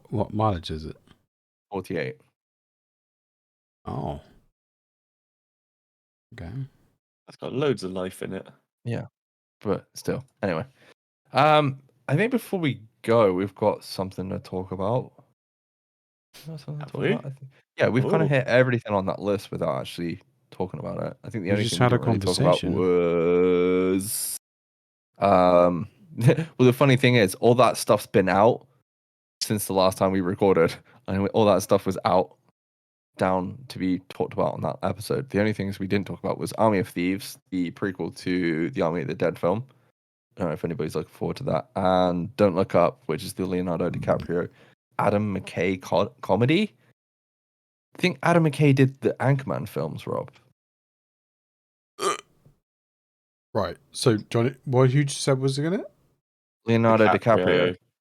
What mileage is it? 48. Oh. Okay. That's got loads of life in it. Yeah, but still. Anyway, I think before we go, we've got something to talk about. Have we? Yeah, we've kind of Oh. hit everything on that list without actually talking about it. I think the We only just thing we had a didn't really talk about conversation. was well, the funny thing is all that stuff's been out since the last time we recorded, and all that stuff was out down to be talked about on that episode. The only things we didn't talk about was Army of Thieves, the prequel to the Army of the Dead film. I don't know if anybody's looking forward to that. And Don't Look Up, which is the Leonardo DiCaprio, Adam McKay comedy. I think Adam McKay did the Anchorman films, Rob. Right. So, Johnny, what you just said was in it? Leonardo DiCaprio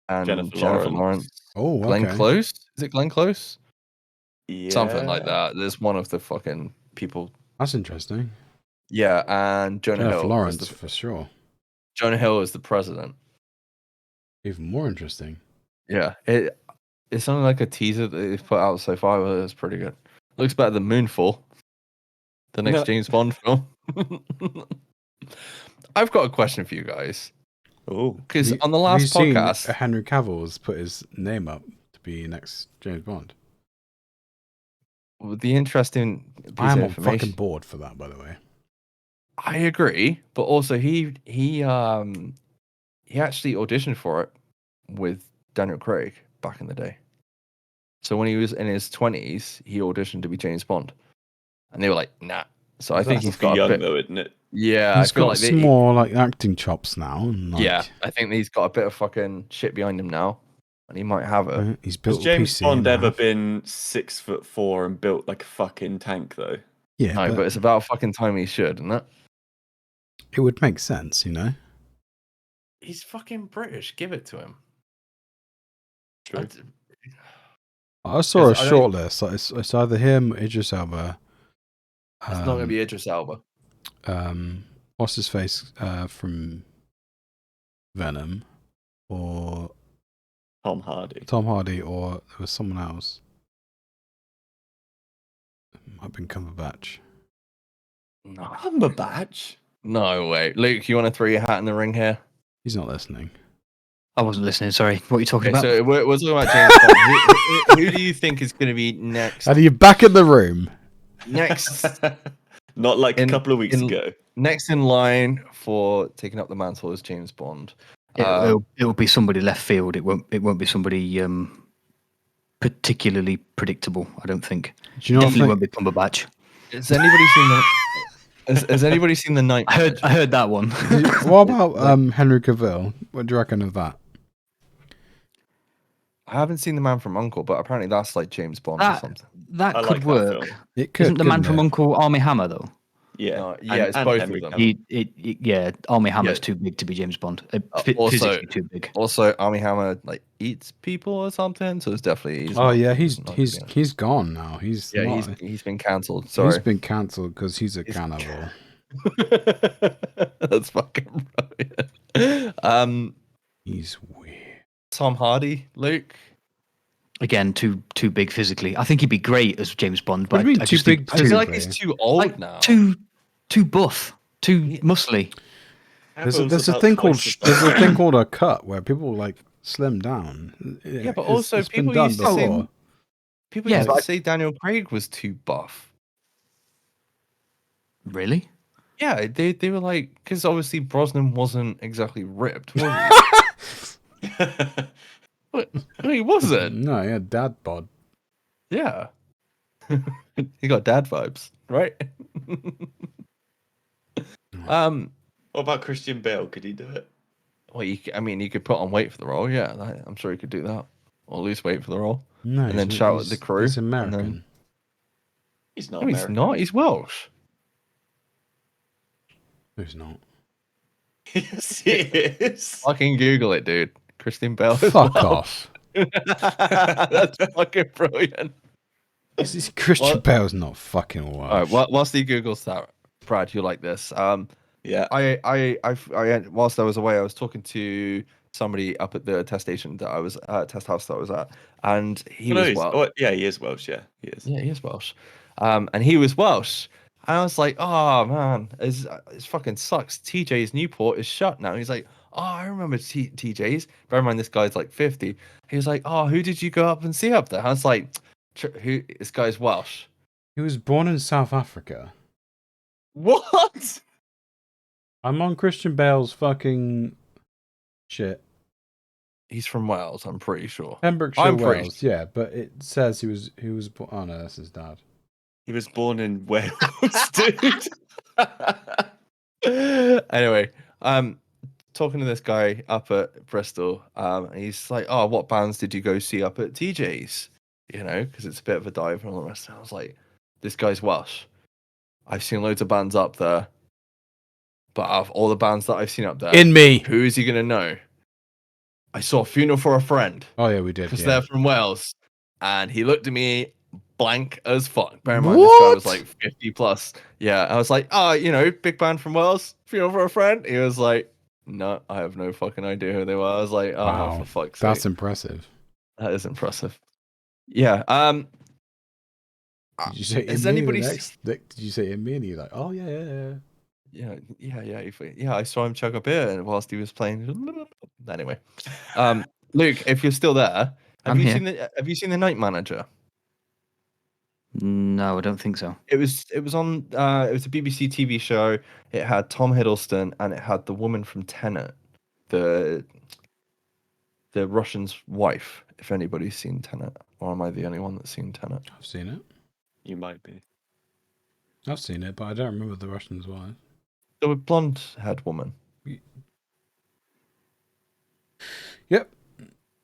and Jennifer Lawrence. Oh, Glenn okay. Close? Is it Glenn Close? Yeah. Something like that. There's one of the fucking people. That's interesting. Yeah, and Jonah Jennifer Hill. Lawrence, for sure. Jonah Hill is the president. Even more interesting. Yeah, it's only like a teaser that they've put out so far, but it's pretty good. Looks better than Moonfall, the next No. James Bond film. I've got a question for you guys. Oh. Because on the Have last you seen podcast, Henry Cavill has put his name up to be next James Bond? the interesting piece I am of on fucking information. board for that, by the way. I agree, but also he actually auditioned for it with Daniel Craig back in the day. So when he was in his 20s, he auditioned to be James Bond, and they were like, "Nah." So I think he's got young a bit. though, isn't it? Yeah, He's I feel got like some more like acting chops now. And, like, yeah, I think he's got a bit of fucking shit behind him now, and he might have it. He's Has built a James PC Bond and a ever half. been 6'4" and built like a fucking tank though? Yeah, No, but it's about fucking time he should, isn't it? it would make sense, you know. He's fucking British. Give it to him. True. I saw a 'Cause I short list. Like, it's either him, Idris Elba. It's not going to be Idris Elba. What's his face from Venom, or Tom Hardy. Tom Hardy, or there was someone else. It might have been Cumberbatch. No, Cumberbatch. no way. Luke, you want to throw your hat in the ring here? He's not listening. I wasn't listening. Sorry. What are you talking Okay, about? so we're talking about James Bond. Who do you think is going to be next? And are you back in the room? Next, Not like In- a couple of weeks in- ago. next in line for taking up the mantle is James Bond. It'll be somebody left field. It won't be somebody particularly predictable. I don't think. Do you not Definitely think? won't be Cumberbatch. Has anybody seen the? Has anybody seen the Night? I heard that one. What about Henry Cavill? What do you reckon of that? I haven't seen The Man from U.N.C.L.E., but apparently that's like James Bond or that something. that I could like that work. film. It could. Isn't the man couldn't from it? Uncle Army Hammer though? Yeah. No, yeah, it's both of them. Yeah, Army Hammer's Yeah. too big to be James Bond. Also- Physically too big. Also, Army Hammer like eats people or something, so it's definitely. Oh yeah, not gonna be in it. he's gone now. He's Yeah, not, he's been cancelled. he's Sorry, been cancelled because he's a He's- cannibal. that's fucking brilliant. He's weird. Tom Hardy, Luke. Again, too big physically. I think he'd be great as James Bond, What but do you mean I too just think big I feel like physically? he's too old like now. too buff, too muscly. There's a thing called a cut where people like slim down. Yeah, but also it's been people done used to say- before. People Yeah, used to but- say Daniel Craig was too buff. Really? Yeah, they were like, because obviously Brosnan wasn't exactly ripped, was he? But no, he wasn't. No, yeah, dad bod. Yeah. He got dad vibes, right? What about Christian Bale? Could he do it? Well, I mean, you could put on weight for the role. Yeah, I'm sure he could do that, or at least wait for the role, No, and then shout at the crew. He's and then- American. He's not No, he's American. not. He's Welsh. Who's not? Yes, he is. Fucking Google it, dude. Christian Bale is Fuck Welsh. off. That's fucking brilliant. This Christian Well- Bale's not fucking Welsh. All right, whilst he Googles that, Brad, you like this? Yeah. Whilst I was away, I was talking to somebody up at the test station that I was test house that I was at, and he was Welsh. Oh, yeah, he is Welsh. Yeah, he is. Yeah, he is Welsh. And he was Welsh. And I was like, oh man, it's fucking sucks. TJ's Newport is shut now. He's like, oh, I remember TJ's. Bear in mind, this guy's like 50. He was like, oh, who did you go up and see up there? I was like, who? This guy's Welsh. He was born in South Africa. What? I'm on Christian Bale's fucking shit. He's from Wales, I'm pretty sure. Pembrokeshire, I'm pretty Wales. Yeah, but it says he was. Oh no, that's his dad. He was born in Wales, dude. Anyway, talking to this guy up at Bristol, and he's like, oh, what bands did you go see up at TJ's? You know, because it's a bit of a dive and all the rest. And I was like, this guy's Welsh. I've seen loads of bands up there, but out of all the bands that I've seen up there, In me. who is he gonna know? I saw Funeral for a Friend Oh yeah, we did. because Yeah. they're from Wales, and he looked at me blank as fuck. Bear in mind, this guy was What? like 50 plus. Yeah, I was like, oh, you know, big band from Wales, Funeral for a Friend. He was like, no, I have no fucking idea who they were. I was like, oh, Wow, for fuck's That's sake. impressive. That is impressive. Yeah. Did you say Has in me? anybody Did you say in me? And you're like, oh yeah. Yeah. I saw him chug a beer whilst he was playing. Anyway, Luke, if you're still there, I'm here. Have you seen the Night Manager? No, I don't think so. It was on. It was a BBC TV show. It had Tom Hiddleston and it had the woman from Tenet, the Russian's wife. If anybody's seen Tenet, or am I the only one that's seen Tenet? I've seen it. You might be. I've seen it, but I don't remember the Russians' wife. The blonde-haired woman. Yep.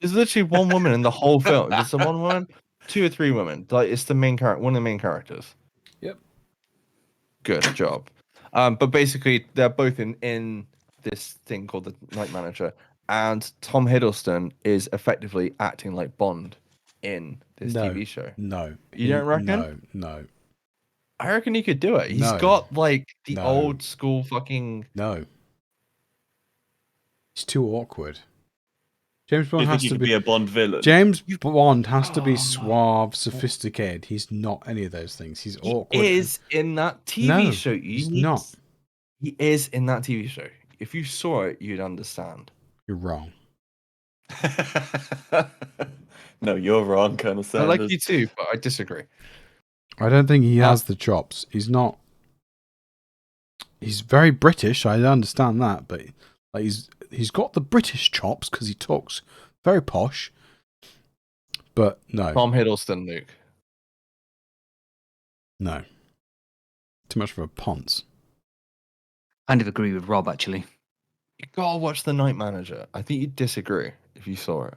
There's literally one woman in the whole film. There's the one woman, 2 or 3 women. Like it's the main character, one of the main characters. Yep. Good job. But basically, they're both in this thing called the Night Manager, and Tom Hiddleston is effectively acting like Bond in this TV show. No. You don't reckon? No. I reckon he could do it. He's No. got like the No. old school fucking. No. It's too awkward. James Do Bond you has think he to could be. be a Bond villain? James Bond has to be suave, sophisticated. He's not any of those things. He's awkward. He is in that TV No, show. he's not. He is in that TV show. If you saw it, you'd understand. You're wrong. No, you're wrong, Colonel I Sanders. like you too, but I disagree. I don't think he has the chops. He's not. He's very British. I understand that, but like he's got the British chops because he talks very posh. But no, Tom Hiddleston, Luke. no, too much of a ponce. Kind of agree with Rob, actually. You gotta watch The Night Manager. I think you'd disagree if you saw it.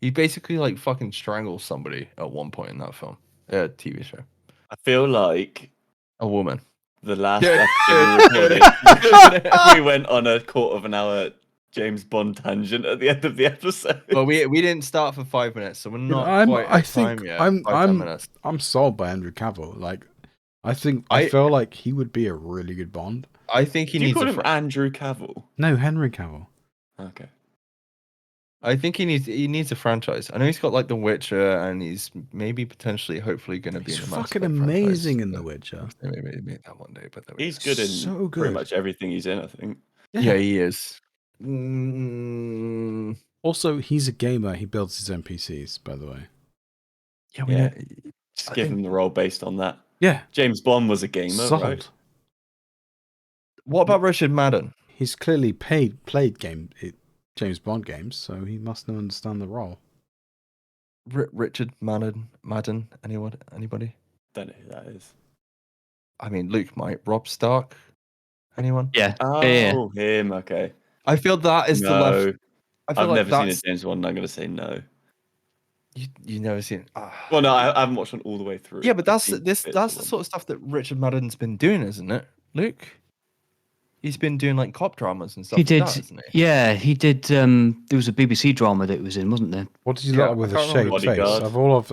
He basically like fucking strangles somebody at one point in that film, TV show. I feel like A woman. the last Yeah. episode we recorded, we went on a quarter of an hour James Bond tangent at the end of the episode. Well, we didn't start for 5 minutes, so we're not I'm- quite I at think time yet. I'm- 5-10 minutes. I'm sold by Henry Cavill. Like, I feel like he would be a really good Bond. I think he Do you needs call a him Andrew Cavill? No, Henry Cavill. Okay. I think he needs a franchise. I know he's got like The Witcher, and he's maybe potentially, hopefully, going to be He's in the Mass fucking Effect amazing franchise. in The Witcher. Maybe that one day, but there we He's go. good in So pretty good. much everything he's in, I think. Yeah, he is. Mm, Also, he's a gamer. He builds his NPCs, by the way. yeah, Yeah. know. Just I give think- him the role based on that. Yeah, James Bond was a gamer, sold. right? What about Richard Madden? He's clearly played James Bond games, so he must understand the role. Richard Madden? Anybody? Don't know who that is. I mean, Luke might. Rob Stark? Anyone? Yeah. Oh, Yeah. him. Okay. I feel that is the No, left. I feel I've like never seen a that's- James Bond. I'm going to say no. You never seen? Well, no, I haven't watched one all the way through. Yeah, but I've that's seen this. bits That's of the them. sort of stuff that Richard Madden's been doing, isn't it, Luke? He's been doing like cop dramas and stuff. He like did. that, hasn't he? Yeah, he did. There was a BBC drama that it was in, wasn't there? What did you Yeah, lot with I a can't remember shaved face? Bodyguard. I've only ever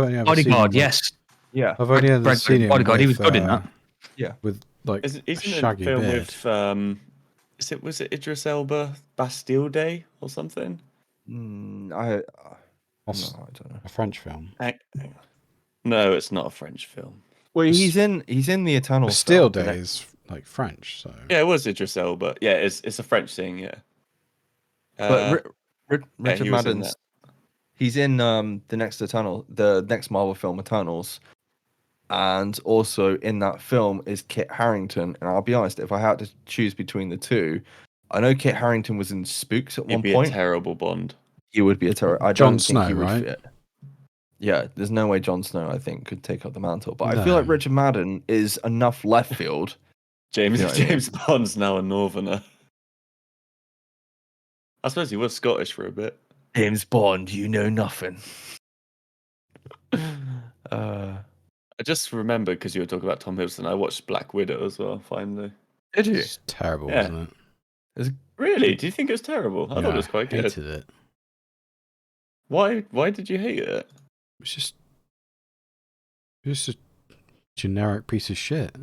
seen him Bodyguard. with, Yes. Yeah, I've only ever Brad seen him Bodyguard. He with, was good in that. yeah. with like Isn't a it a shaggy film beard. with was it Idris Elba, Bastille Day or something? I That's don't know. a French film. Hang on. No, it's not a French film. Well, he's in the Eternal Bastille Day is like French, so Yeah, it was Idris Elba. Yeah, it's a French thing. Yeah. But Yeah, Richard he was in Madden's that. he's in the next Marvel film Eternals, and also in that film is Kit Harington. And I'll be honest, if I had to choose between the two, I know Kit Harington was in Spooks at He'd one be point. a terrible Bond. He would be a terror. I Jon don't think he Snow, would right? fit. Yeah, there's no way Jon Snow, I think, could take up the mantle. But I feel No. like Richard Madden is enough left field. James You know what I mean? James Bond's now a Northerner. I suppose he was Scottish for a bit. James Bond, you know nothing. I just remember because you were talking about Tom Hiddleston. I watched Black Widow as well. Finally, Did you? it's terrible, Yeah. isn't it? really? Do you think it was terrible? I thought it was quite good. hated it. Why did you hate it? It's just a generic piece of shit.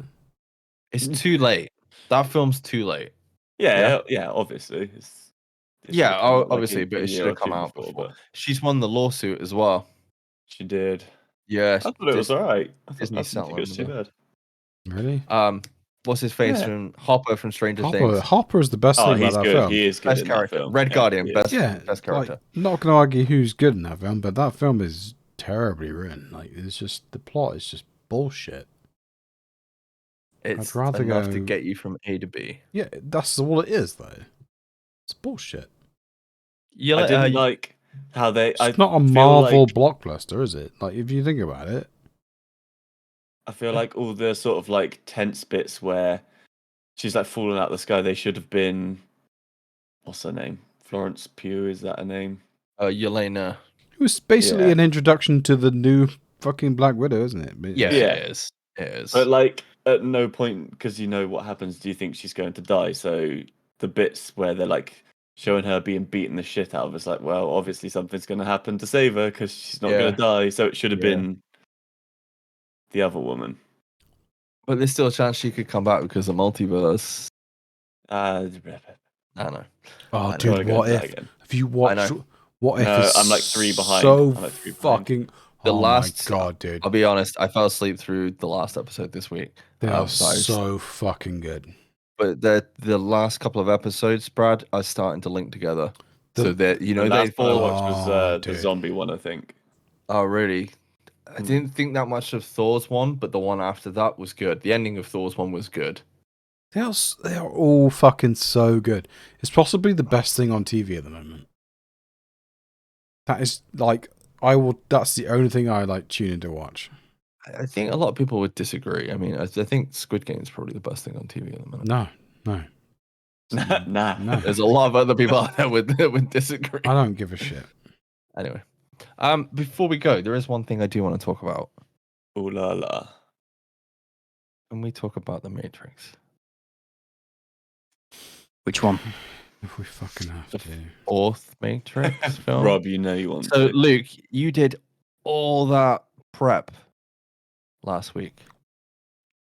It's too late. That film's too late. Yeah, obviously. It Yeah, should've come out, like, obviously, a but it year should or have come two out before. but She's won the lawsuit as well. she did. Yeah, I thought it was alright. I Disney didn't think it was too settlement. bad. Really? What's his face Yeah. from Hopper from Stranger Hopper, Things? Hopper is the best Oh, thing he's about that good. film. He is good Best in character. that film. Red Guardian, he is. best Yeah, best character. Like, not gonna argue who's good in that film, but that film is terribly written. Like, it's just the plot is just bullshit. It's I'd rather enough to go- get you from A to B. Yeah, that's all it is, though. It's bullshit. You I didn't like how they. It's not a Marvel blockbuster, is it? Like, if you think about it. I feel like all the sort of like tense bits where she's like falling out of the sky. They should have been. What's her name? Florence Pugh. Is that her name? Yelena. It was basically Yeah. an introduction to the new fucking Black Widow, isn't it? Yeah, Yeah. it is. It is. But like at no point, because you know what happens, do you think she's going to die? So the bits where they're like showing her being beaten the shit out of, it's like, well, obviously something's going to happen to save her because she's not Yeah. going to die. So it should have Yeah. been the other woman. But there's still a chance she could come back because of multiverse. I I don't know. Oh, I dude, don't wanna go what into that if? again. Have you watched? know. What if? No, is I'm like 3 behind. So I'm like 3 behind. fucking. The oh last- my god, dude, I'll be honest. I fell asleep through the last episode this week. they are so I just- so fucking good. But the last couple of episodes, Brad, are starting to link together. The- So that The they last one I fall. watched was Oh, the dude. zombie one, I think. Oh, really? I didn't think that much of Thor's one, but the one after that was good. The ending of Thor's one was good. They are all fucking so good. It's possibly the best thing on TV at the moment. That is like That's the only thing I like tune in to watch. I think a lot of people would disagree. I mean, I think Squid Game is probably the best thing on TV at the moment. No. Nah. No. There's a lot of other people out there that would disagree. I don't give a shit. Anyway, before we go, there is one thing I do want to talk about. Ooh la la. When we talk about the Matrix, Which one? If we fucking have The to. fourth Matrix film. Rob, you know you want So, to. Luke, you did all that prep last week.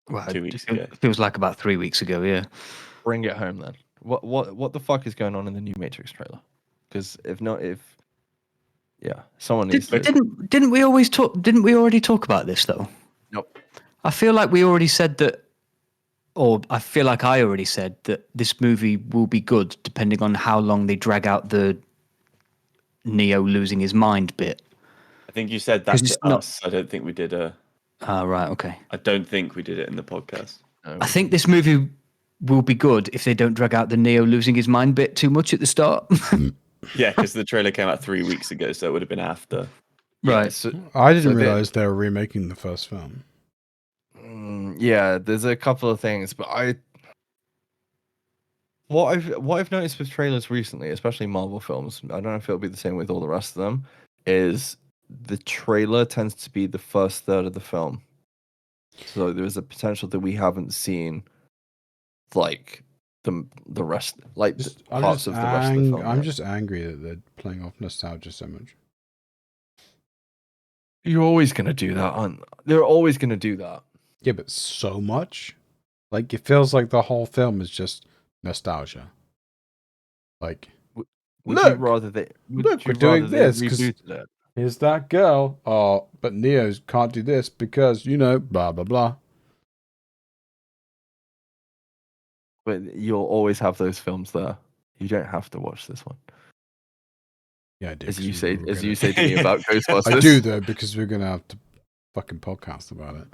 Well, 2 weeks it ago. feels like about 3 weeks ago. Yeah. Bring it home then. What the fuck is going on in the new Matrix trailer? Because someone needs to. Didn't we always talk? Didn't we already talk about this though? Nope. I feel like we already said that, or I feel like I already said that this movie will be good depending on how long they drag out the Neo losing his mind bit. I think you said that 'Cause to it's not- us. I don't think we did Right. Okay. I don't think we did it in the podcast. I think this movie will be good if they don't drag out the Neo losing his mind bit too much at the start. Yeah, because the trailer came out 3 weeks ago, so it would have been after. Right. So, I didn't so realize they were remaking the first film. yeah, there's a couple of things, but what I've noticed with trailers recently, especially Marvel films, I don't know if it'll be the same with all the rest of them, is the trailer tends to be the first third of the film, so there's a potential that we haven't seen like the rest, like parts of the rest of the film. I'm yet. just angry that they're playing off nostalgia so much. You're always gonna do that, aren't? They're always gonna do that. Yeah, but so much. Like it feels like the whole film is just nostalgia. Like, Would you look, rather they? Would look, you we're doing rather they this 'cause rebooted it? here's that girl. Oh, but Neo can't do this because blah blah blah. But you'll always have those films there. You don't have to watch this one. Yeah, I do. As 'Cause you we say, were as gonna- you say to me about Ghostbusters. I do though because we're gonna have to fucking podcast about it.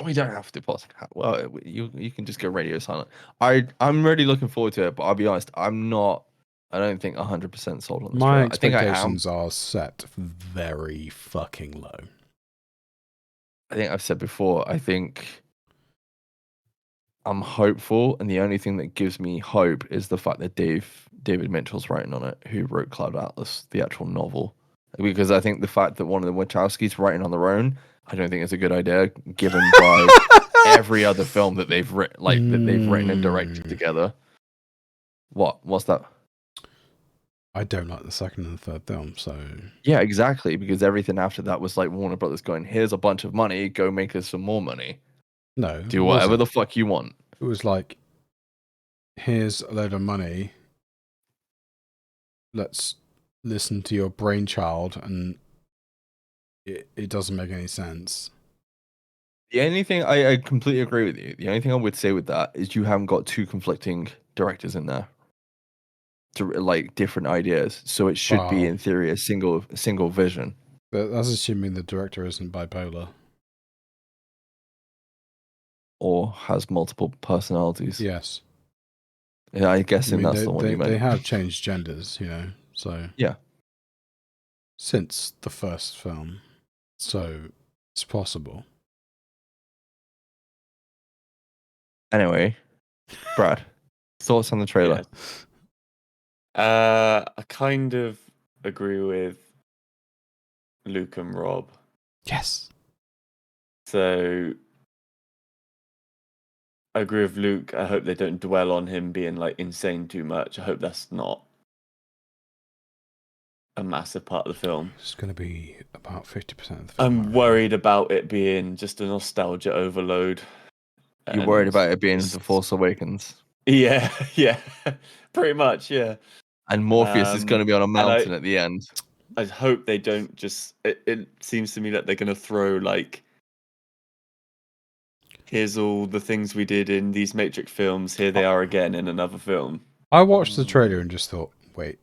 We don't have to podcast. Well, you can just go radio silent. I'm really looking forward to it, but I'll be honest, I'm not. I don't think 100% sold on this. My trailer. I think I am. expectations are set very fucking low. I think I've said before. I think I'm hopeful, and the only thing that gives me hope is the fact that David Mitchell's writing on it, who wrote Cloud Atlas, the actual novel. Because I think the fact that one of the Wachowskis writing on their own, I don't think it's a good idea, given by every other film that they've written, that they've written and directed together. What's that? I don't like the second and the third film, so Yeah, exactly. Because everything after that was like Warner Brothers going, "Here's a bunch of money, go make us some more money. no. Do it whatever wasn't. the fuck you want." It was like, here's a load of money. Let's listen to your brainchild, and it doesn't make any sense. The only thing I completely agree with you. The only thing I would say with that is you haven't got two conflicting directors in there to like different ideas. So it should be Wow. in theory a single vision. But that's assuming the director isn't bipolar. Or has multiple personalities. Yes. Yeah, I guess I mean, that's the one you meant. they have changed genders, so Yeah. since the first film, so it's possible. Anyway, Brad, thoughts on the trailer? I kind of agree with Luke and Rob. Yes. So I agree with Luke. I hope they don't dwell on him being like insane too much. I hope that's not a massive part of the film. It's going to be about 50% of the film. I'm worried about it being just a nostalgia overload. You're worried And- about it being The Force Awakens. Yeah, yeah, pretty much, yeah. And Morpheus is going to be on a mountain at the end. I hope they don't just. It seems to me that they're going to throw like, here's all the things we did in these Matrix films. Here they are again in another film. I watched the trailer and just thought, wait,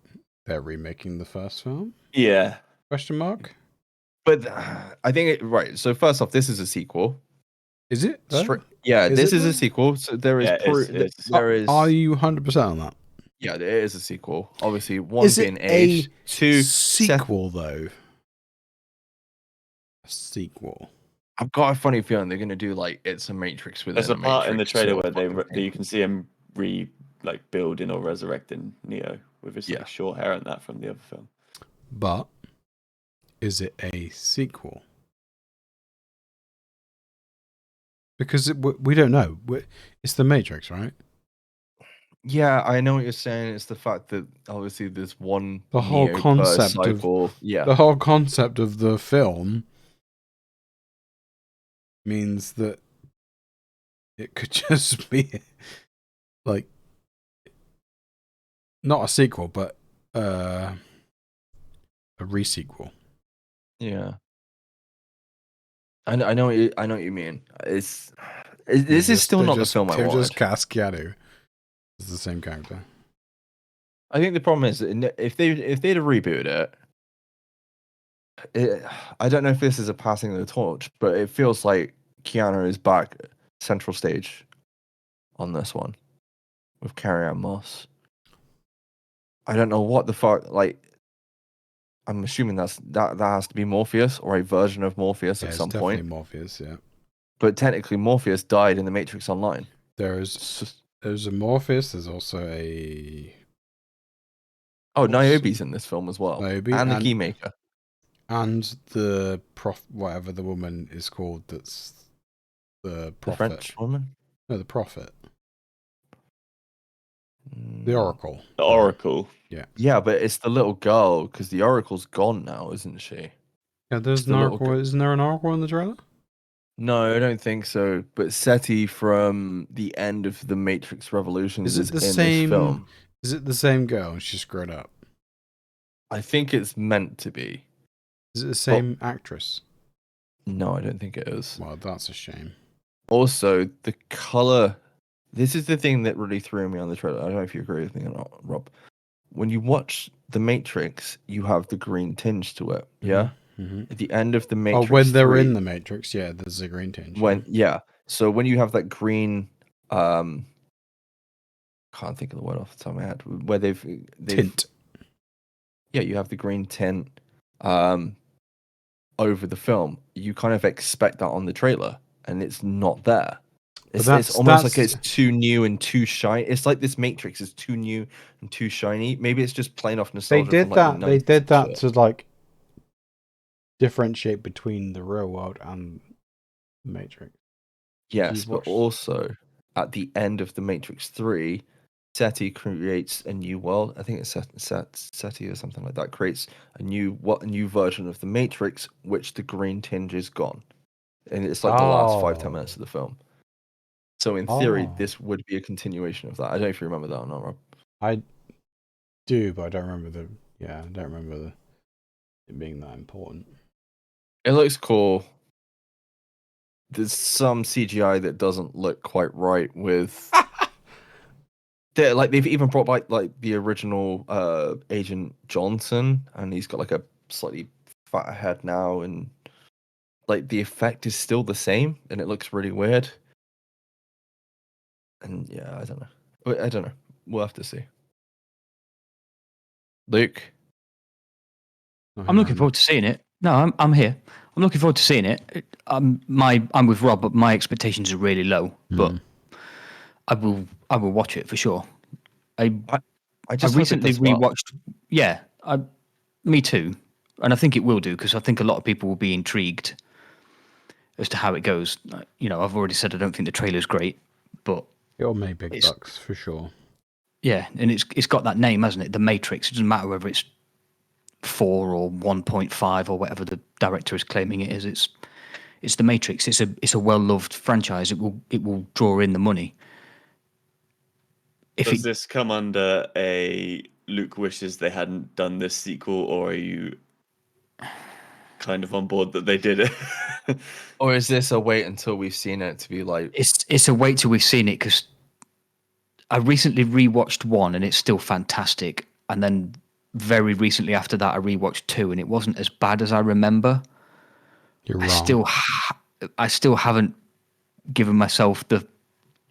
they're remaking the first film? Yeah. Question mark? But I think right. So first off, this is a sequel. Is it? though? Yeah, Is this it is a though? sequel. So there is Yeah, there is. Are you 100% on that? Yeah, there is a sequel. Obviously, one Is being it aged, a two sequel though? A sequel. I've got a funny feeling they're gonna do like it's a Matrix within There's a part in the Matrix trailer sort where of they fucking that thing. you can see him building or resurrecting Neo with his like, short hair and that from the other film. But is it a sequel? Because we don't know. It's the Matrix, right? Yeah, I know what you're saying. It's the fact that obviously there's one The whole Neo per concept of cycle. Yeah, the whole concept of the film means that it could just be like not a sequel, but a resequel. yeah. I know what you mean. This is still not the film I They've wanted. just cast Keanu as the same character. I think the problem is that if they'd have rebooted it, I don't know if this is a passing of the torch, but it feels like Keanu is back central stage on this one with Carrie-Anne Moss. I don't know what the fuck. Like, I'm assuming that has to be Morpheus or a version of Morpheus Yeah, at it's some definitely point. Morpheus. Yeah, But technically, Morpheus died in the Matrix Online. there's a Morpheus. There's also a Oh, Niobe's in this film as well, Niobe and the and- Keymaker. And the whatever the woman is called, that's the The prophet. French woman. No, the prophet. Mm. The oracle. The Oracle. Yeah, but it's the little girl because the oracle's gone now, isn't she? Yeah, there's It's an the little oracle. Isn't there an oracle in the trailer? No, I don't think so. But SETI from the end of the Matrix Revolutions Is it the in same? this film. Is it the same girl and she's grown up? I think it's meant to be. Is it the same actress? No, I don't think it is. Well, that's a shame. Also, the color. This is the thing that really threw me on the trailer. I don't know if you agree with me or not, Rob. When you watch The Matrix, you have the green tinge to it. Yeah. Mm-hmm. At the end of the Oh, Matrix. when they're 3, in the Matrix, yeah, there's a green tinge. So when you have that green, can't think of the word off the top of my head. Where they've Tint. Yeah, you have the green tint, over the film. You kind of expect that on the trailer, and it's not there. It's almost like it's too new and too shiny. It's like this Matrix is too new and too shiny. Maybe it's just plain off nostalgia. They did from, like, that. the They 90s did and that shit. to like differentiate between the real world and the Matrix. Yes, You've but watched- also at the end of the Matrix 3, SETI creates a new world. I think it's SETI or something like that. Creates a new version of the Matrix, which the green tinge is gone, and it's like the last 5-10 minutes of the film. So in theory, Oh. this would be a continuation of that. I don't know if you remember that or not, Rob. I do, but I don't remember the. Yeah, I don't remember it being that important. It looks cool. There's some CGI that doesn't look quite right with. They've even brought back like the original Agent Johnson, and he's got like a slightly fatter head now, and like the effect is still the same, and it looks really weird. And yeah, I don't know. I don't know. We'll have to see. Luke, I'm looking forward to seeing it. No, I'm here. I'm looking forward to seeing it. I'm with Rob, but my expectations are really low. But I will watch it for sure. I just hope it recently does well. rewatched. Yeah, me too, and I think it will do because I think a lot of people will be intrigued as to how it goes. You know, I've already said I don't think the trailer's great, but It'll make big it's- bucks for sure. yeah, and it's got that name, hasn't it? The Matrix. It doesn't matter whether it's 4 or 1.5 or whatever the director is claiming it is. It's the Matrix. It's a well loved franchise. It will draw in the money. Does this come under a Luke wishes they hadn't done this sequel, or are you kind of on board that they did it? Or is this a wait until we've seen it to be like? It's a wait till we've seen it because I recently rewatched 1 and it's still fantastic, and then very recently after that I rewatched 2 and it wasn't as bad as I remember. You're wrong. I still haven't given myself the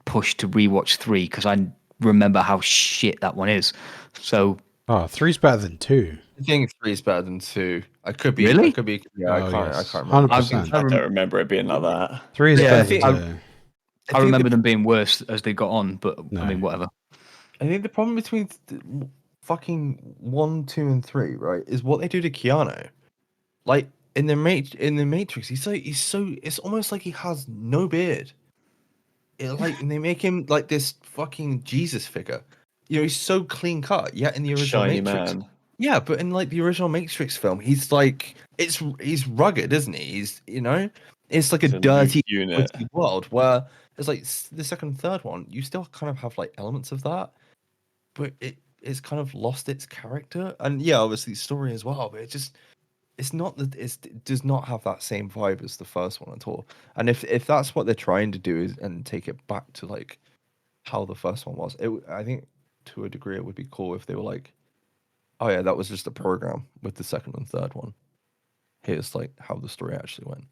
push to rewatch 3 because I remember how shit that one is. So 3's better than 2. I think 3 is better than 2. I could be. Really? I could be. Yeah, Oh, I can't. yes. I can't remember. 100%. I don't remember it being like that. 3 is Yeah, I better think- than 2. I remember them being worse as they got on, but I No. mean, whatever. I think the problem between fucking 1, 2, and 3, right, is what they do to Keanu. Like in the Matrix, he's so. It's almost like he has no beard. And they make him like this fucking Jesus figure. You know, he's so clean cut. Yet in the original Shiny Matrix, man. yeah, but in like the original Matrix film, he's like he's rugged, isn't he? It's like a It's a dirty Luke unit. gritty world where it's like the second and third one, you still kind of have like elements of that, but it's kind of lost its character. And yeah, obviously story as well, but it does not have that same vibe as the first one at all. And if that's what they're trying to do and take it back to like how the first one was, I think to a degree it would be cool if they were like, oh yeah, that was just a program with the second and third one. Here's like how the story actually went.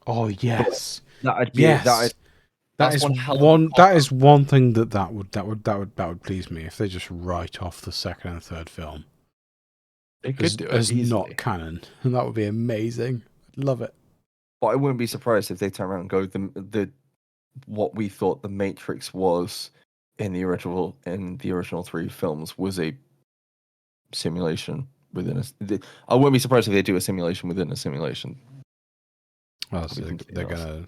Oh, yes. That'd be Yes. that That that's is one hell of one. a That is one thing that would please me if they just write off the second and third film They could do it as easily. not canon, and that would be amazing. Love it. But I wouldn't be surprised if they turn around and go the what we thought the Matrix was in the original 3 films was a simulation within I wouldn't be surprised if they do a simulation within a simulation. Oh, so Probably they're completely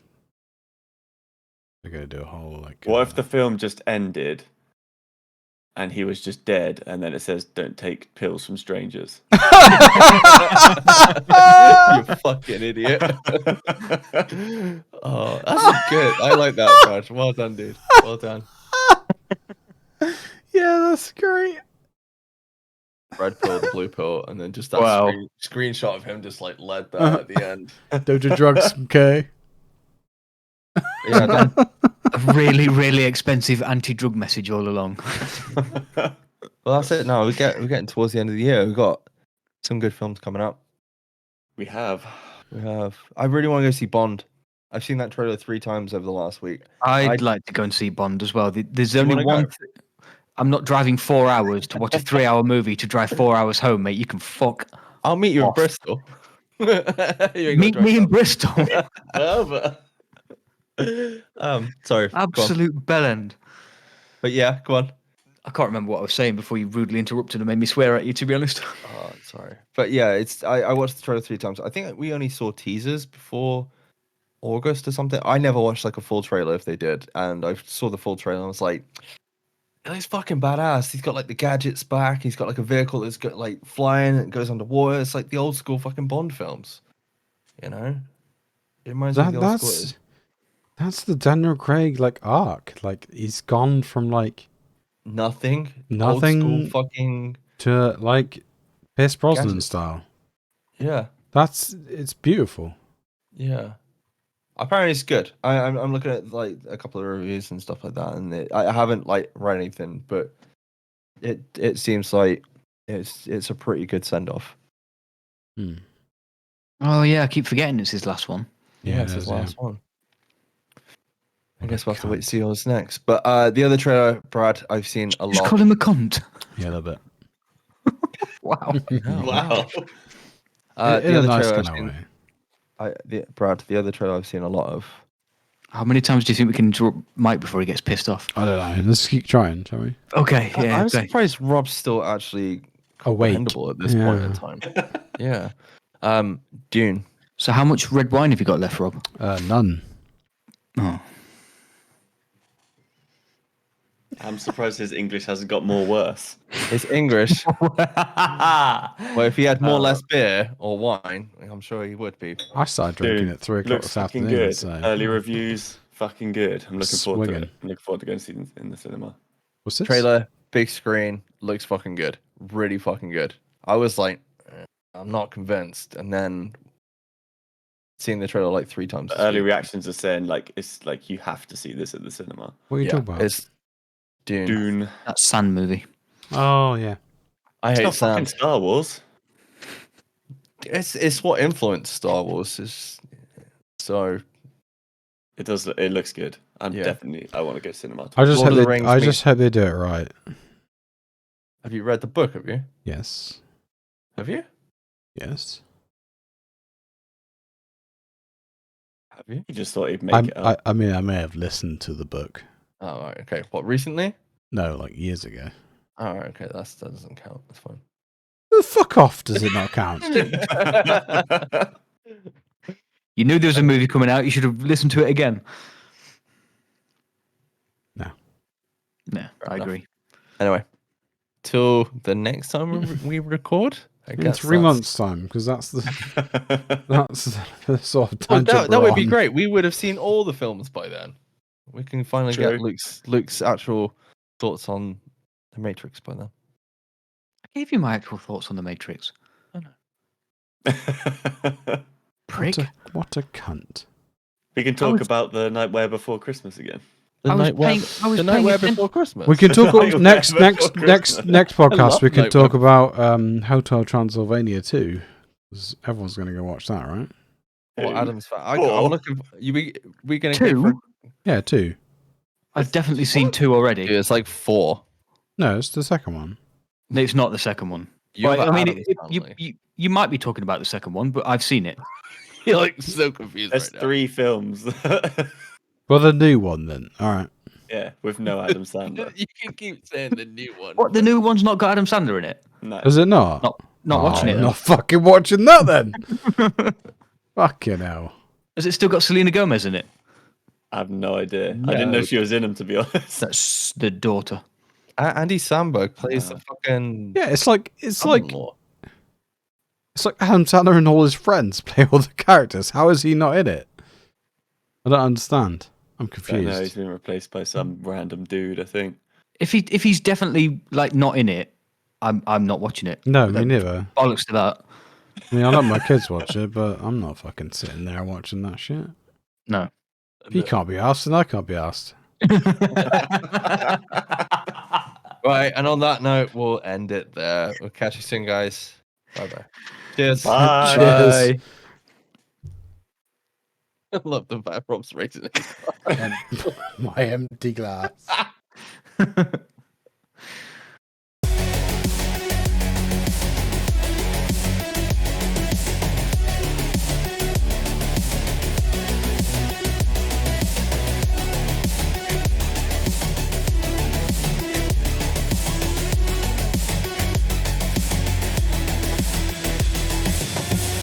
gonna do a whole like. What if the film just ended and he was just dead, and then it says, "Don't take pills from strangers"? You fucking idiot. Oh, that's good. I like that, Brad. Well done, dude. Well done. Yeah, that's great. Red pill, the blue pill, and then just that Wow. screenshot of him just like led that at the end. Don't do drugs, okay? Yeah, Dan. A really, really expensive anti-drug message all along. Well, that's it. Now we're getting towards the end of the year. We've got some good films coming up. We have. I really want to go see Bond. I've seen that trailer 3 times over the last week. I'd like to go and see Bond as well. There's You only wanna one. go? I'm not driving 4 hours to watch a 3-hour movie to drive 4 hours home, mate. You can fuck. I'll meet you in Off. Bristol. You ain't gotta Meet drive me in far. Bristol. Sorry. go on. Absolute bellend. But yeah, go on. I can't remember what I was saying before you rudely interrupted and made me swear at you, to be honest. Oh, sorry. But yeah, I watched the trailer 3 times. I think we only saw teasers before August or something. I never watched like a full trailer if they did, and I saw the full trailer and I was like, he's fucking badass. He's got like the gadgets back. He's got like a vehicle that's got like flying and goes underwater. It's like the old school fucking Bond films. You know? It reminds me of the old school. That's the Daniel Craig like arc. Like he's gone from like Nothing. Nothing. Old school fucking to like Pierce Brosnan Gadgets. style. yeah. It's beautiful. Yeah. Apparently it's good. I'm looking at like a couple of reviews and stuff like that, and I haven't like read anything, but it seems like it's a pretty good send off. Hmm. Oh, yeah, I keep forgetting it's his last one. Yeah, it it's his is, last one. I What guess a we'll have to wait to cunt. see what's next. But the other trailer, Brad, I've seen a Just lot. call him a cunt. Yeah, a little bit. Wow. No. Wow. In The a other nice trailer kind I've of seen, way. Brad, the other trailer I've seen a lot of. How many times do you think we can interrupt Mike before he gets pissed off? I don't know. Let's keep trying, shall we? Okay, yeah. I'm okay. surprised Rob's still actually Awake. comprehensible at this point in time. Yeah. Dune. So how much red wine have you got left, Rob? None. Oh. I'm surprised his English hasn't got more worse. It's English. Well, if he had more Oh. less beer or wine, I'm sure he would be. I started drinking Dude, at 3 o'clock looks this fucking afternoon. good. So. Early reviews, fucking good. I'm looking forward to Swinging. it. I'm looking forward to going to see it in the cinema. What's this? Trailer, big screen, looks fucking good. Really fucking good. I was like, I'm not convinced. And then seeing the trailer like 3 times. this Early week. reactions are saying like it's like you have to see this at the cinema. What are you Yeah, talking about? it's Dune. Dune. That sand movie. Oh, yeah. I It's hate not fucking sand. Star Wars. It's what influenced Star Wars. So It does. It looks good. I'm Yeah. definitely. I want to go cinema. I just Lord hope of the they, Rings I means- just hope they do it right. have you read the book? Have you? Yes. Have you? Yes. Have you? You just thought he'd make it up. I mean, I may have listened to the book. Oh, right, okay. What, recently? No, like years ago. Oh, right, okay. That doesn't count. That's fine. Fuck off, does it not count? You knew there was a movie coming out. You should have listened to it again. No. No, I enough. agree. Anyway, till the next time we record. I In guess 3 that's- months' time, because that's the sort of Well, tangent that we're would be on. great. We would have seen all the films by then. We can finally get True. Luke's actual thoughts on the Matrix by then. I gave you my actual thoughts on The Matrix. Prick. What a cunt. We can talk about the Nightmare Before Christmas again. The I was Nightmare, paying- I was the paying Nightmare atten- Before Christmas. We can talk Nightmare next Before podcast. love We can Nightmare talk about Hotel Transylvania 2. 'Cause everyone's going to go watch that, right? What Adam's fan. I'm Four. looking. We gonna Two? go for Yeah, 2. I've definitely seen 2 already. it's like 4. No, it's the second one. No, it's not the second one. You're Well, the I mean, Addams family. you might be talking about the second one, but I've seen it. You're like so confused There's right now. 3 films. Well, the new one then. All right. Yeah, with no Adam Sandler. You can keep saying the new one. What, the new one's not got Adam Sandler in it? No. Is it not? No. Not watching it. Not fucking watching that then. Fucking hell. Has it still got Selena Gomez in it? I have no idea. I didn't know she was in them, to be honest. That's the daughter. Andy Samberg plays the fucking. Yeah, it's like son-in-law. Adam Sandler and all his friends play all the characters. How is he not in it? I don't understand. I'm I confused. know he's been replaced by some random dude, I think. If he's definitely like not in it, I'm not watching it. No, me neither. Bollocks to that. I mean, I let my kids watch it, but I'm not fucking sitting there watching that shit. No. If he can't be asked, then I can't be asked. Right, and on that note, we'll end it there. We'll catch you soon, guys. Bye-bye. Cheers. Bye. Cheers. I love the fact Rob's rating it. My empty glass.